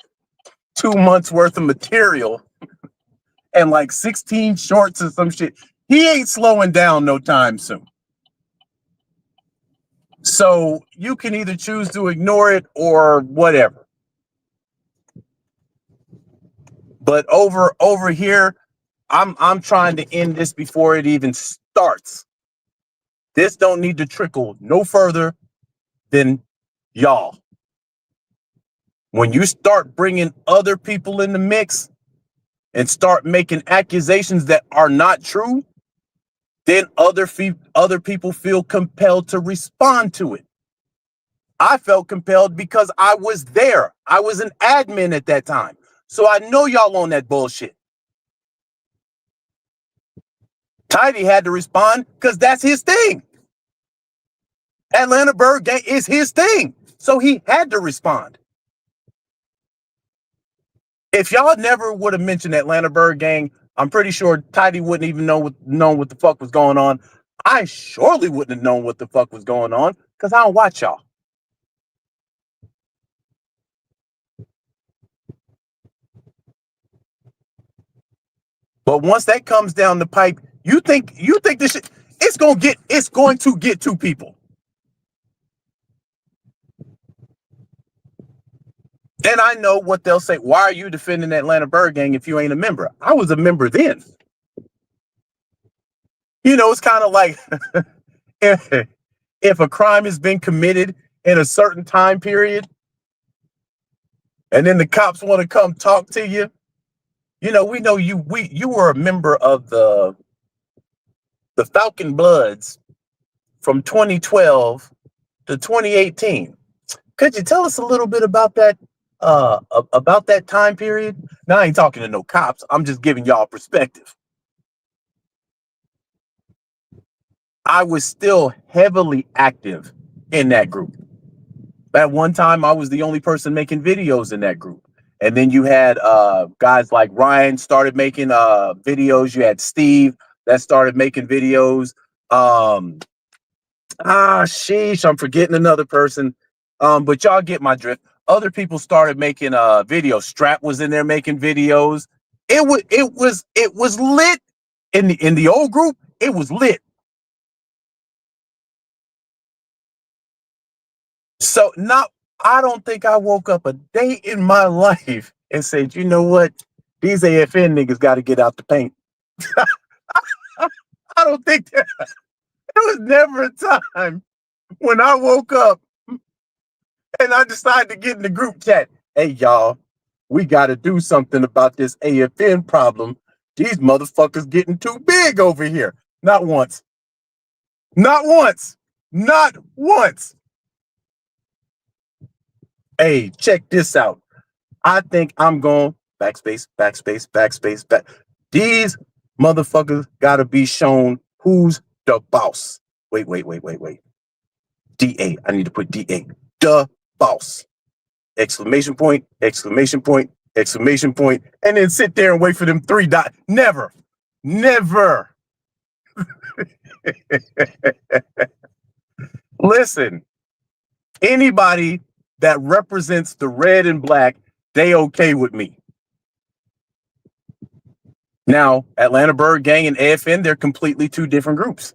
2 months worth of material and like 16 shorts or some shit. He ain't slowing down no time soon. So you can either choose to ignore it or whatever. But over here, I'm trying to end this before it even starts. This don't need to trickle no further than y'all. When you start bringing other people in the mix and start making accusations that are not true, then other people feel compelled to respond to it. I felt compelled because I was there. I was an admin at that time. So I know y'all on that bullshit. Tidy had to respond because that's his thing. Atlanta Bird Gang is his thing. So he had to respond. If y'all never would have mentioned Atlanta Bird Gang, I'm pretty sure Tidy wouldn't even know what the fuck was going on. I surely wouldn't have known what the fuck was going on because I don't watch y'all. But once that comes down the pipe, you think this shit, it's going to get to people. And I know what they'll say. Why are you defending Atlanta Bird Gang if you ain't a member? I was a member then. You know, it's kind of like if a crime has been committed in a certain time period and then the cops want to come talk to you, you know, we know you were a member of the Falcon Bloods from 2012 to 2018. Could you tell us a little bit about that time period? Now, I ain't talking to no cops. I'm just giving y'all perspective. I was still heavily active in that group. At one time, I was the only person making videos in that group. And then you had guys like Ryan started making videos. You had Steve that started making videos. Sheesh, I'm forgetting another person. But y'all get my drift. Other people started making videos. Strap was in there making videos. It was lit in the old group. It was lit. So I don't think I woke up a day in my life and said, you know what? These AFN niggas got to get out the paint. I don't think that there was never a time when I woke up and I decided to get in the group chat. Hey, y'all, we got to do something about this AFN problem. These motherfuckers getting too big over here. Not once. Not once. Not once. Hey, check this out. I think I'm going backspace. These motherfuckers got to be shown who's the boss. Wait. DA. I need to put DA. The boss. Exclamation point. And then sit there and wait for them 3 dots. Never. Listen, anybody that represents the red and black, they okay with me. Now, Atlanta Bird Gang and AFN, they're completely 2 different groups.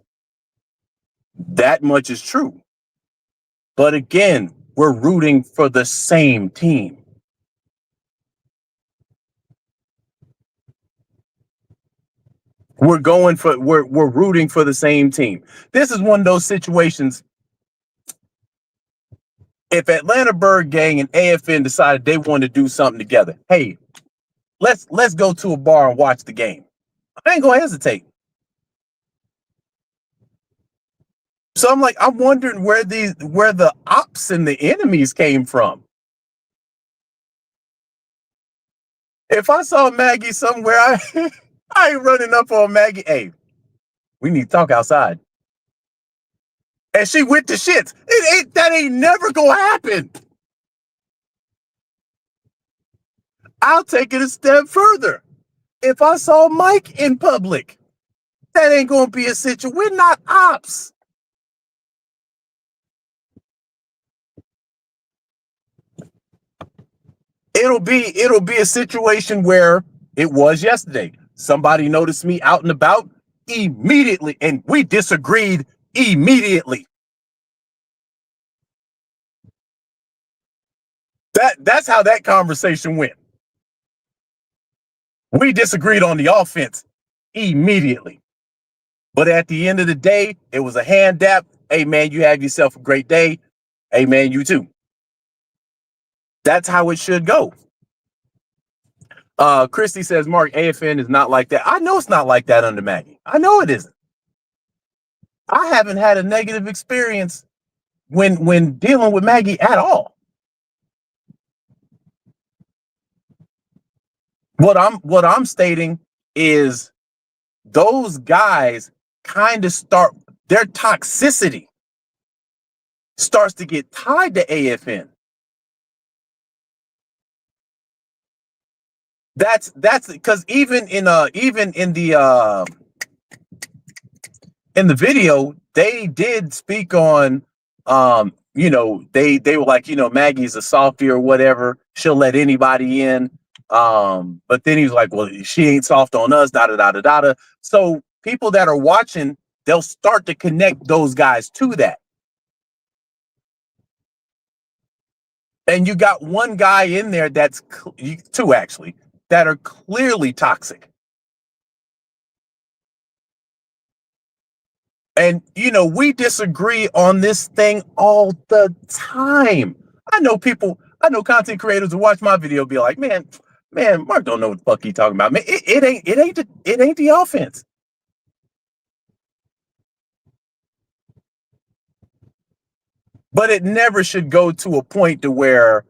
That much is true. But again, we're rooting for the same team. We're rooting for the same team. This is one of those situations. If Atlanta Bird Gang and AFN decided they want to do something together, hey, let's go to a bar and watch the game. I ain't gonna hesitate. So I'm wondering where the ops and the enemies came from. If I saw Maggie somewhere, I ain't running up on Maggie. Hey, we need to talk outside. And she went to shits. That ain't never gonna happen. I'll take it a step further. If I saw Mike in public, that ain't gonna be a situation. We're not ops. It'll be a situation where it was yesterday. Somebody noticed me out and about immediately, and we disagreed immediately. That's how that conversation went. We disagreed on the offense immediately. But at the end of the day, it was a hand dap. Hey man, you have yourself a great day. Hey man, you too. That's how it should go. Christy says, Mark, AFN is not like that. I know it's not like that under Maggie. I know it isn't. I haven't had a negative experience when dealing with Maggie at all. What I'm stating is those guys kind of start, their toxicity starts to get tied to AFN. That's because even in the video, they did speak on they were like, Maggie's a softie or whatever, she'll let anybody in. But then he was like, well, she ain't soft on us, da da da da da. So people that are watching, they'll start to connect those guys to that. And you got one guy in there that's two actually that are clearly toxic. And we disagree on this thing all the time. I know content creators who watch my video be like, man, Mark don't know what the fuck he talking about. Man, it ain't the offense. But it never should go to a point to where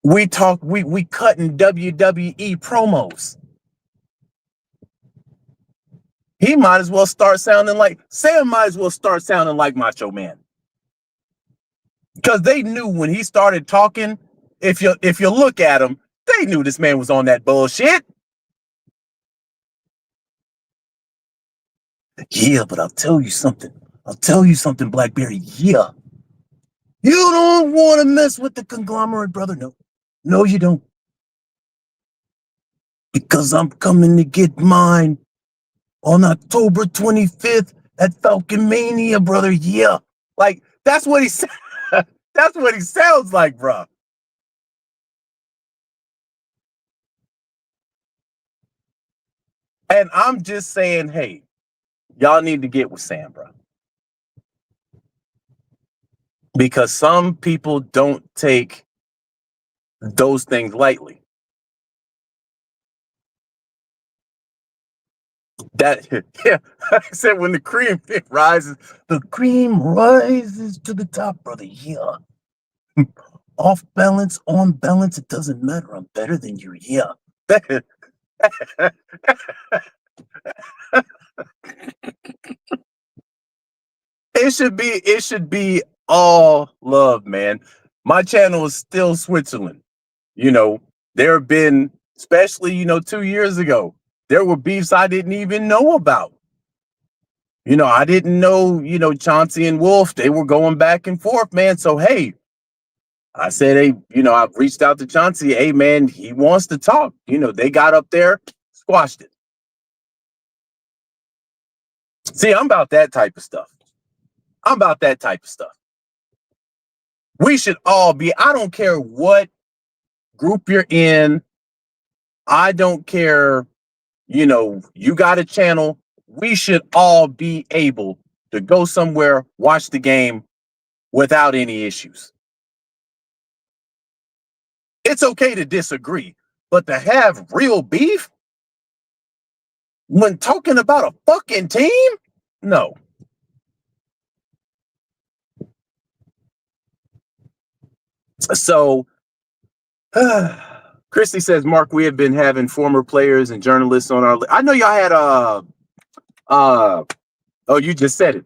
we cutting WWE promos. He might as well start sounding like Sam. Might as well start sounding like Macho Man, because they knew when he started talking. If you look at him, they knew this man was on that bullshit. Yeah, but I'll tell you something, Blackberry. Yeah, you don't want to mess with the conglomerate, brother. No, you don't. Because I'm coming to get mine on October 25th at Falcon Mania, brother. Yeah, like that's what he said. That's what he sounds like, bro. And I'm just saying, hey, y'all need to get with Sam, bro. Because some people don't take those things lightly. That, yeah, I said when the cream rises to the top, brother. Yeah. Off balance, on balance, it doesn't matter. I'm better than you. Yeah. It should be all love, man. My channel is still Switzerland. There have been, especially, 2 years ago, there were beefs I didn't even know about. I didn't know, Chauncey and Wolf, they were going back and forth, man. So, hey, I said, hey, I've reached out to Chauncey. Hey, man, he wants to talk. They got up there, squashed it. See, I'm about that type of stuff. We should all be, I don't care what group you're in. I don't care, you got a channel. We should all be able to go somewhere, watch the game without any issues. It's okay to disagree, but to have real beef when talking about a fucking team? No. So, Christy says, Mark, we have been having former players and journalists on our. I know y'all had oh, you just said it.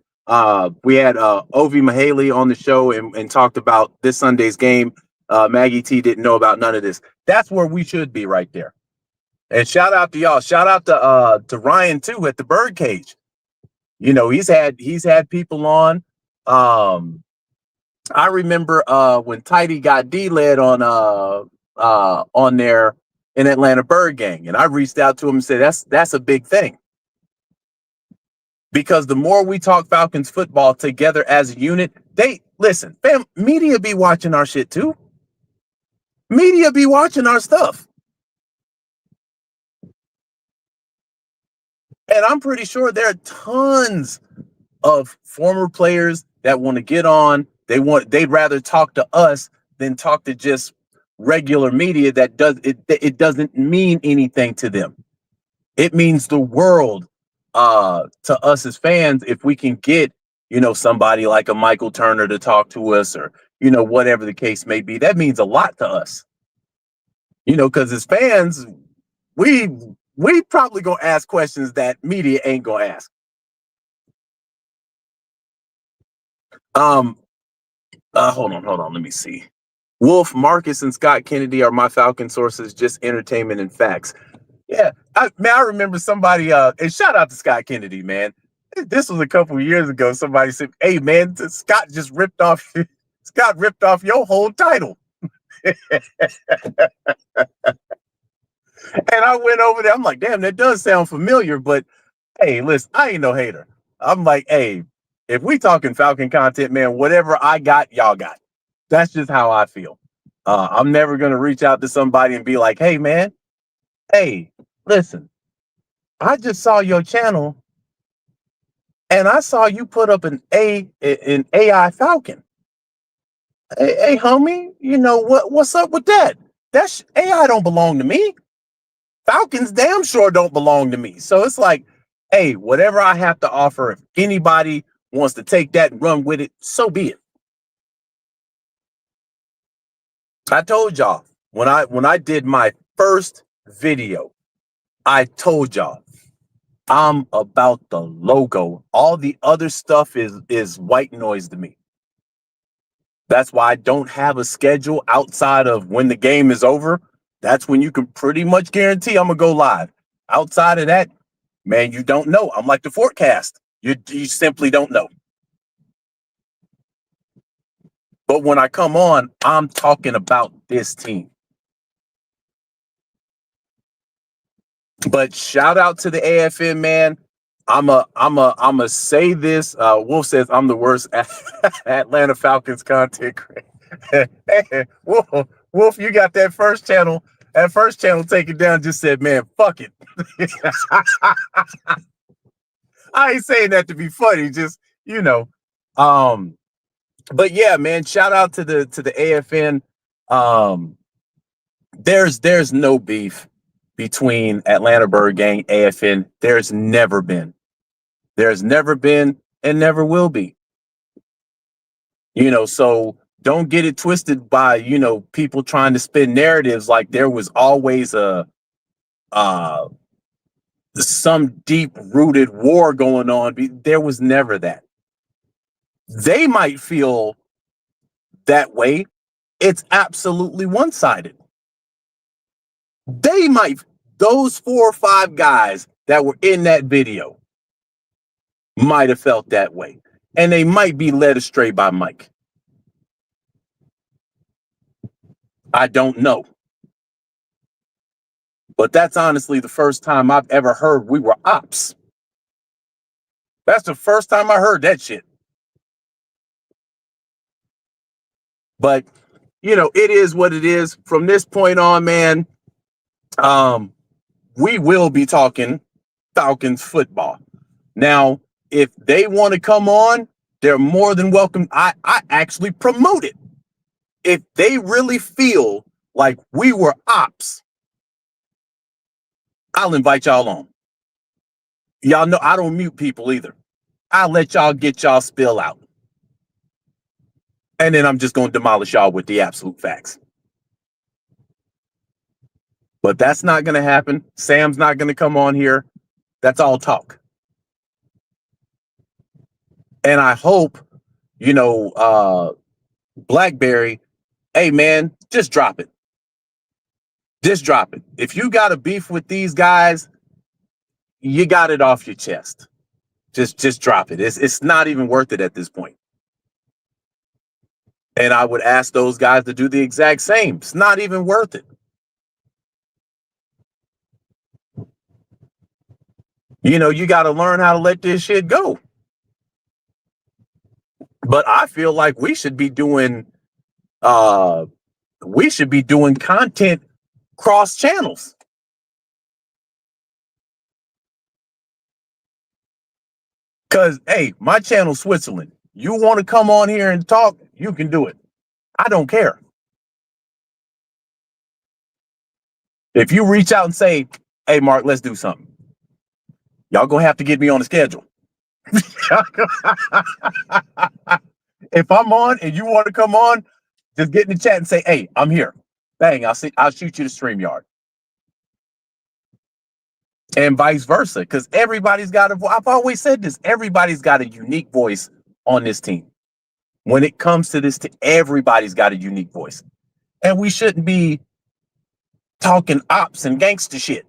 We had Ovi Mahaley on the show and talked about this Sunday's game. Maggie T didn't know about none of this. That's where we should be right there. And shout out to y'all. Shout out to Ryan too at the Birdcage. You know, he's had people on. I remember when Tidy got D-led on there in Atlanta Bird Gang, and I reached out to him and said that's a big thing. Because the more we talk Falcons football together as a unit, they listen, fam, media be watching our shit too. Media be watching our stuff. And I'm pretty sure there are tons of former players that want to get on. They'd rather talk to us than talk to just regular media that it doesn't mean anything to them. It means the world to us as fans if we can get, you know, somebody like a Michael Turner to talk to us, or, you know, whatever the case may be. That means a lot to us. You know, because as fans, we probably gonna ask questions that media ain't gonna ask. Hold on. Let me see. Wolf, Marcus, and Scott Kennedy are my Falcon sources, just entertainment and facts. Yeah, I remember somebody, and shout out to Scott Kennedy, man. This was a couple of years ago. Somebody said, hey, man, Scott ripped off your whole title. And I went over there. I'm like, damn, that does sound familiar. But hey, listen, I ain't no hater. I'm like, hey, if we talking Falcon content, man, whatever I got, y'all got. That's just how I feel. I'm never going to reach out to somebody and be like, hey, man, hey, listen, I just saw your channel and I saw you put up an AI Falcon. Hey, homie, you know what's up with that? That's AI don't belong to me. Falcons damn sure don't belong to me. So it's like, hey, whatever I have to offer, if anybody wants to take that and run with it, so be it. I told y'all when I did my first video, I told y'all I'm about the logo. All the other stuff is white noise to me. That's why I don't have a schedule outside of when the game is over. That's when you can pretty much guarantee I'm gonna go live. Outside of that, man, you don't know. I'm like the forecast. You simply don't know. But when I come on, I'm talking about this team. But shout out to the AFN, man. I'ma say this. Wolf says I'm the worst Atlanta Falcons content creator. Wolf, you got that first channel. That first channel taken down. Just said, man, fuck it. I ain't saying that to be funny. Just, you know. But yeah, man. Shout out to the AFN. There's no beef between Atlanta Bird Gang, AFN. There's never been and never will be. You know, so don't get it twisted by, you know, people trying to spin narratives like there was always some deep rooted war going on. There was never that. They might feel that way. It's absolutely one-sided. Those 4 or 5 guys that were in that video might have felt that way. And they might be led astray by Mike. I don't know. But that's honestly the first time I've ever heard we were ops. That's the first time I heard that shit. But, you know, it is what it is. From this point on, man, we will be talking Falcons football. Now, if they want to come on, they're more than welcome. I actually promote it. If they really feel like we were ops, I'll invite y'all on. Y'all know I don't mute people either. I'll let y'all get y'all spill out. And then I'm just going to demolish y'all with the absolute facts. But that's not going to happen. Sam's not going to come on here. That's all talk. And I hope, BlackBerry, hey man, just drop it. Just drop it. If you got a beef with these guys, you got it off your chest. Just drop it. It's not even worth it at this point. And I would ask those guys to do the exact same. It's not even worth it. You got to learn how to let this shit go. But I feel like we should be doing content cross channels. Because, hey, my channel, Switzerland. You want to come on here and talk, you can do it. I don't care. If you reach out and say, hey, Mark, let's do something, y'all gonna have to get me on the schedule. If I'm on and you want to come on, just get in the chat and say, hey, I'm here. Bang, I'll shoot you to StreamYard. And vice versa, because everybody's got I've always said this, everybody's got a unique voice on this team. When it comes to this, everybody's got a unique voice. And we shouldn't be talking ops and gangster shit.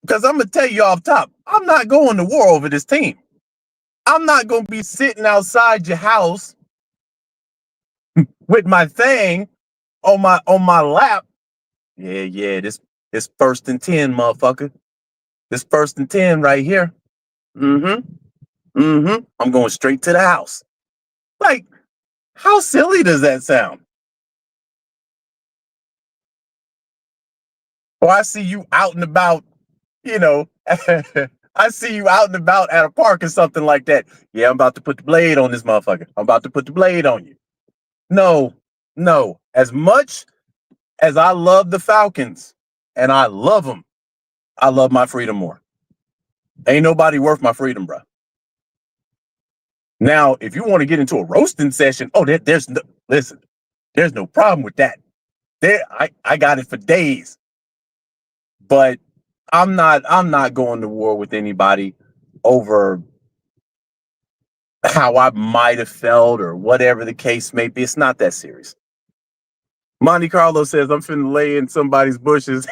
Because I'm going to tell you off top, I'm not going to war over this team. I'm not going to be sitting outside your house with my thing on my lap. Yeah, this 1st and 10, motherfucker. This 1st and 10 right here. I'm going straight to the house. Like, how silly does that sound? Or I see you out and about, I see you out and about at a park or something like that. Yeah, I'm about to put the blade on this motherfucker. I'm about to put the blade on you. No. As much as I love the Falcons, and I love them, I love my freedom more. Ain't nobody worth my freedom, bro. Now, if you want to get into a roasting session, there's no problem with that. I got it for days. But I'm not going to war with anybody over how I might have felt or whatever the case may be. It's not that serious. Monte Carlo says I'm finna lay in somebody's bushes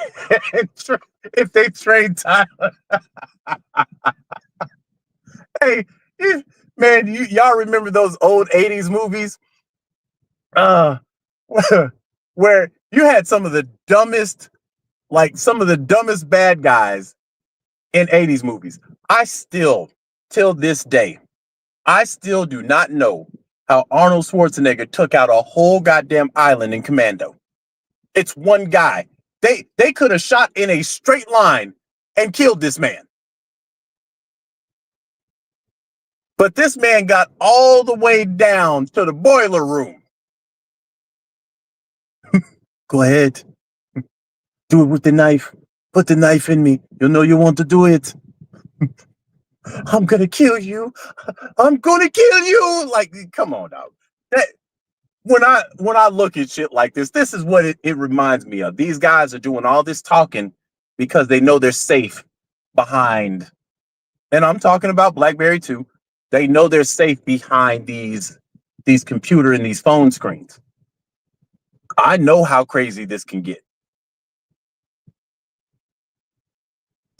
if they trade Tyler. Hey, man, y'all remember those old 80s movies? Where you had some of the dumbest bad guys in 80s movies. I still, till this day, I still do not know how Arnold Schwarzenegger took out a whole goddamn island in Commando. It's one guy. They could have shot in a straight line and killed this man. But this man got all the way down to the boiler room. Go ahead. Do it with the knife. Put the knife in me. You know you want to do it. I'm going to kill you. I'm going to kill you. Like, come on now. When I look at shit like this is what it reminds me of. These guys are doing all this talking because they know they're safe behind. And I'm talking about BlackBerry too. They know they're safe behind these computer and these phone screens. I know how crazy this can get.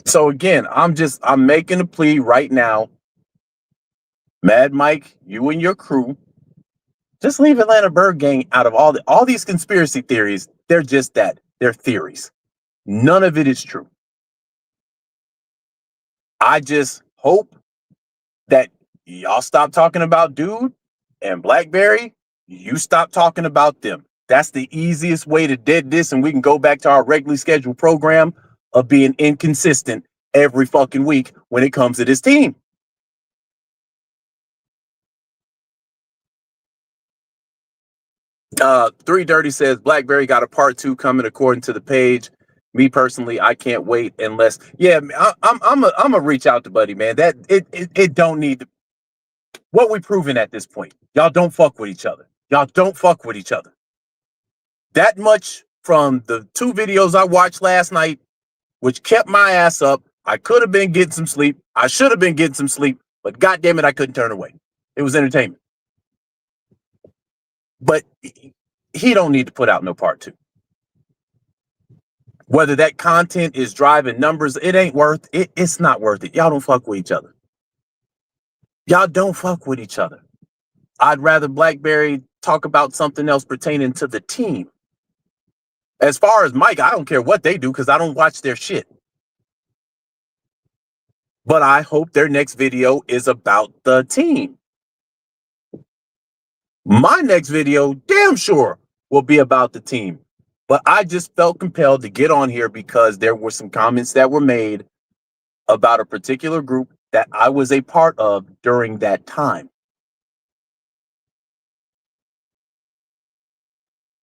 So again, I'm making a plea right now. Mad Mike, you and your crew, just leave Atlanta Bird Gang out of all these conspiracy theories. They're just that. They're theories. None of it is true. I just hope that y'all stop talking about Dude and BlackBerry. You stop talking about them. That's the easiest way to dead this, and we can go back to our regularly scheduled program of being inconsistent every fucking week when it comes to this team. Three Dirty says BlackBerry got a part 2 coming according to the page. Me personally, I can't wait unless I'm a reach out to Buddy, man. That it don't need to, what we proving at this point. Y'all don't fuck with each other. That much from the 2 videos I watched last night, which kept my ass up. I could have been getting some sleep. I should have been getting some sleep, but goddamn it, I couldn't turn away. It was entertainment. But he don't need to put out no part 2. Whether that content is driving numbers, it ain't worth it. It's not worth it. Y'all don't fuck with each other. Y'all don't fuck with each other. I'd rather Blackberry talk about something else pertaining to the team. As far as Mike, I don't care what they do because I don't watch their shit. But I hope their next video is about the team. My next video, damn sure, will be about the team. But I just felt compelled to get on here because there were some comments that were made about a particular group that I was a part of during that time.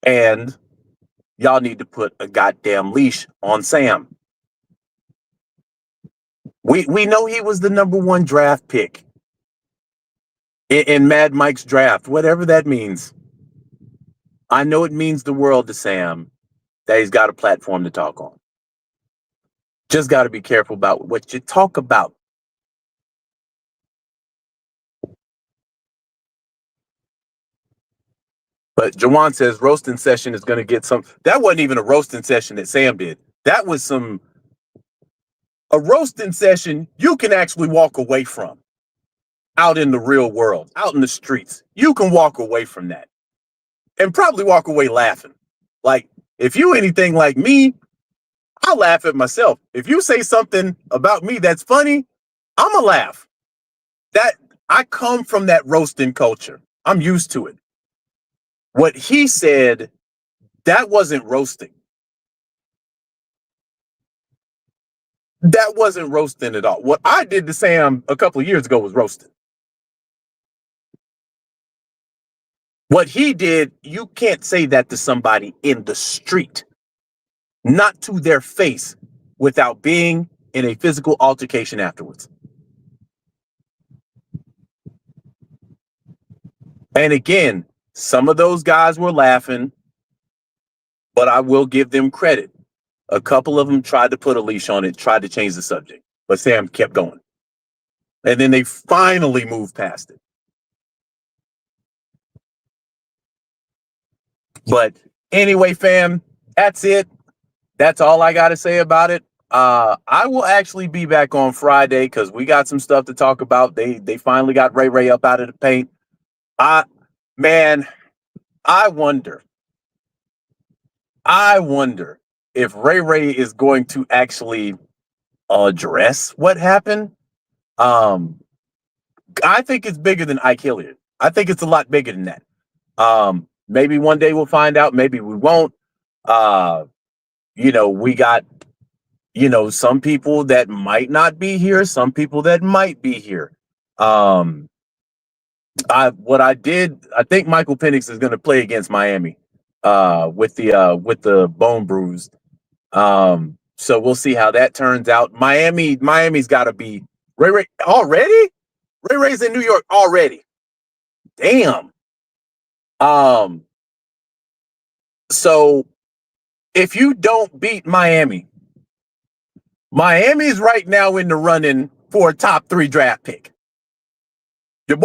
And y'all need to put a goddamn leash on Sam. We know he was the #1 draft pick in Mad Mike's draft, whatever that means. I know it means the world to Sam that he's got a platform to talk on. Just got to be careful about what you talk about. But Jawan says roasting session is going to get some. That wasn't even a roasting session that Sam did. That was a roasting session you can actually walk away from out in the real world, out in the streets. You can walk away from that and probably walk away laughing. Like, if you anything like me, I'll laugh at myself. If you say something about me that's funny, I'm going to laugh. That I come from that roasting culture. I'm used to it. What he said, that wasn't roasting. That wasn't roasting at all. What I did to Sam a couple of years ago was roasting. What he did, you can't say that to somebody in the street, not to their face, without being in a physical altercation afterwards. And again, some of those guys were laughing, but I will give them credit. A couple of them tried to put a leash on it, tried to change the subject, but Sam kept going. And then they finally moved past it. But anyway, fam, that's it. That's all I got to say about it. I will actually be back on Friday because we got some stuff to talk about. They finally got Ray Ray up out of the paint. Man, I wonder if Ray Ray is going to actually address what happened. I think it's bigger than Ike Hilliard. I think it's a lot bigger than that. Maybe one day we'll find out. Maybe we won't. We got, some people that might not be here, some people that might be here. I think Michael Penix is going to play against Miami with the bone bruise. So we'll see how that turns out. Miami's got to be Ray Ray already. Ray Ray's in New York already. Damn. So if you don't beat Miami's right now in the running for a top 3 draft pick. Your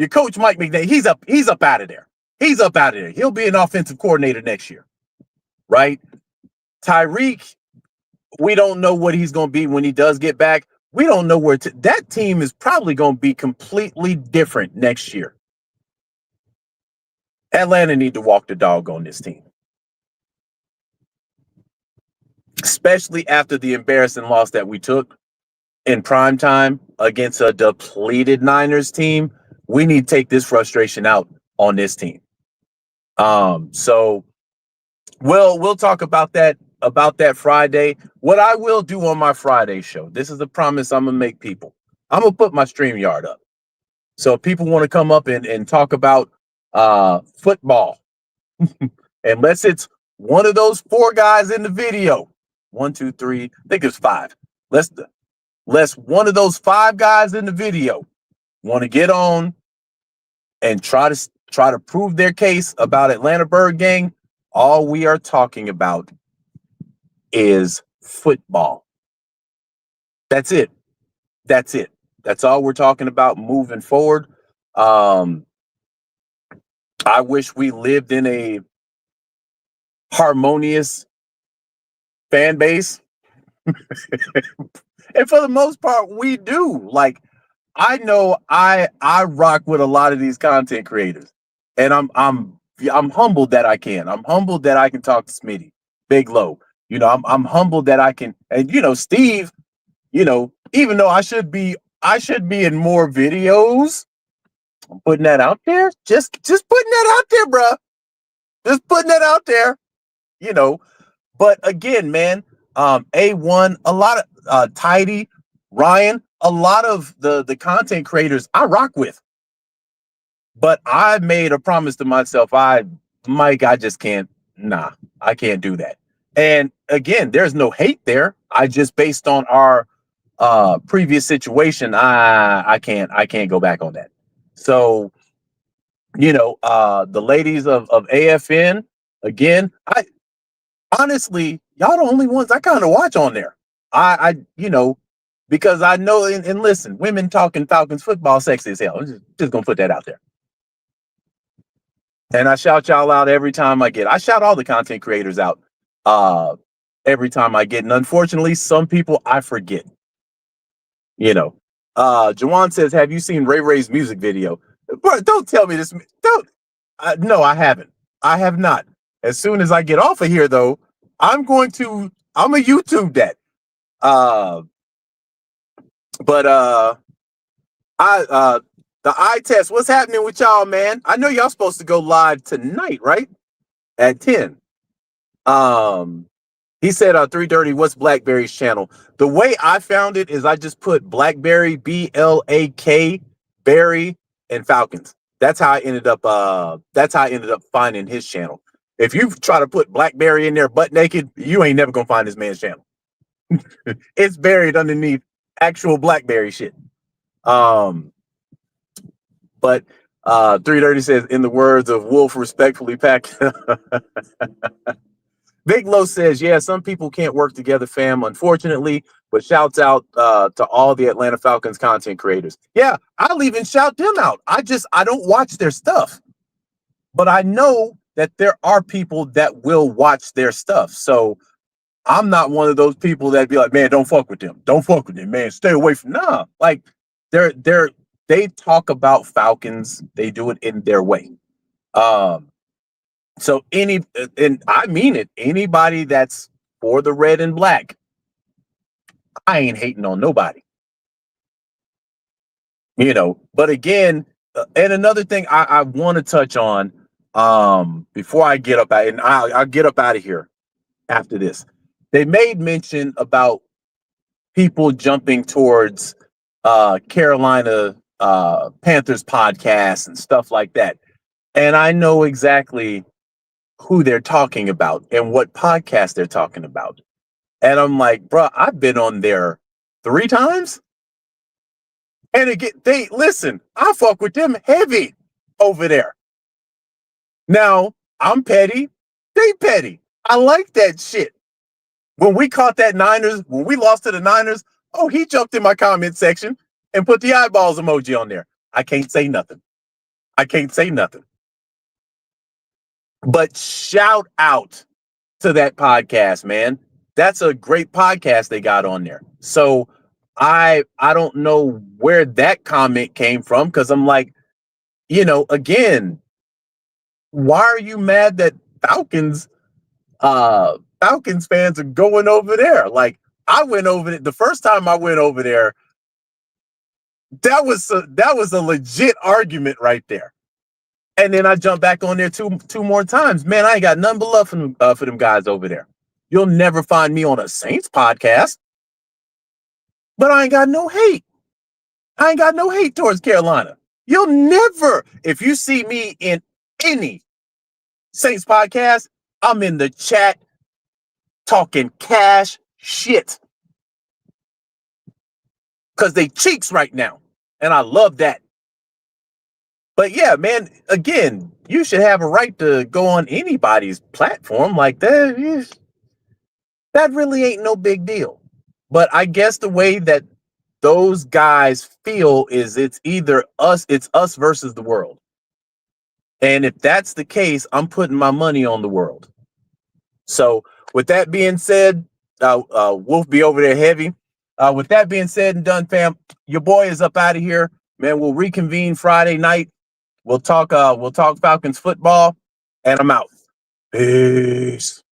coach Mike McDaniel, he's up out of there. He's up out of there. He'll be an offensive coordinator next year, right? Tyreek, we don't know what he's going to be when he does get back. We don't know that team is probably going to be completely different next year. Atlanta need to walk the dog on this team. Especially after the embarrassing loss that we took in prime time against a depleted Niners team. We need to take this frustration out on this team. So we'll talk about that Friday. What I will do on my Friday show, this is a promise I'm gonna make people. I'm gonna put my StreamYard up. So if people want to come up and talk about football, unless it's one of those 4 guys in the video. 1, 2, 3, I think it's 5. Let's one of those 5 guys in the video want to get on and try to prove their case about Atlanta Bird Gang. all we are talking about is football. That's it. That's it. That's all we're talking about moving forward. Um, I wish we lived in a harmonious fan base. And for the most part, we do. Like, I know I rock with a lot of these content creators. And I'm humbled that I can. I'm humbled that I can talk to Smitty, Big Low. I'm humbled that I can, and Steve, even though I should be in more videos, I'm putting that out there. Just putting that out there, bruh. Just putting that out there, you know. But again, man, A1, a lot of Tidy, Ryan, a lot of the content creators I rock with. But I made a promise to myself, Mike, I just can't, I can't do that. And again, there's no hate there. I just, based on our previous situation, I can't go back on that. So, the ladies of AFN, again, I honestly, y'all the only ones I kind of watch on there. Because I know, and listen, women talking Falcons football sexy as hell. I'm just gonna put that out there. And I shout y'all out every time I shout all the content creators out every time I get. And unfortunately, some people I forget. Jawan says, have you seen Ray Ray's music video? Bro, don't tell me this. Don't. No, I haven't. I have not. As soon as I get off of here, though, I'm gonna YouTube that. Uh, but the eye test. What's happening with y'all, man? I know y'all supposed to go live tonight, right? At 10. He said 3:30. What's Blackberry's channel? The way I found it is I just put Blackberry, BLAK, Berry, and Falcons. That's how I ended up. That's how I ended up finding his channel. If you try to put Blackberry in there butt naked, you ain't never gonna find this man's channel. It's buried underneath actual Blackberry shit. But 3:30 says, in the words of Wolf, respectfully packed. Big Low says, yeah, some people can't work together, fam, unfortunately, but shouts out to all the Atlanta Falcons content creators. Yeah, I'll even shout them out. I don't watch their stuff, but I know that there are people that will watch their stuff. So I'm not one of those people that be like, man, don't fuck with them. Don't fuck with them, man. Stay away from like they talk about Falcons. They do it in their way. So and I mean it, anybody that's for the red and black, I ain't hating on nobody. But again, and another thing I want to touch on before I get up out, and I'll get up out of here after this. They made mention about people jumping towards Carolina Panthers podcasts and stuff like that. And I know exactly who they're talking about and what podcast they're talking about. And I'm like, bro, I've been on there 3 times. And again, listen, I fuck with them heavy over there. Now, I'm petty. They petty. I like that shit. When we caught that when we lost to the Niners, he jumped in my comment section and put the eyeballs emoji on there. I can't say nothing. But shout out to that podcast, man. That's a great podcast they got on there. So I don't know where that comment came from, because I'm like, again, why are you mad that Falcons fans are going over there? Like, I went over it the first time I went over there. That was a legit argument right there. And then I jumped back on there two more times. Man, I ain't got nothing but love for them guys over there. You'll never find me on a Saints podcast, but I ain't got no hate. I ain't got no hate towards Carolina. You'll never, if you see me in any Saints podcast, I'm in the chat talking cash shit. Because they cheeks right now. And I love that. But yeah, man, again, you should have a right to go on anybody's platform like that. That really ain't no big deal. But I guess the way that those guys feel is it's us versus the world. And if that's the case, I'm putting my money on the world. So with that being said, Wolf be over there heavy. With that being said and done, fam, your boy is up out of here. Man, we'll reconvene Friday night. We'll talk Falcons football, and I'm out. Peace.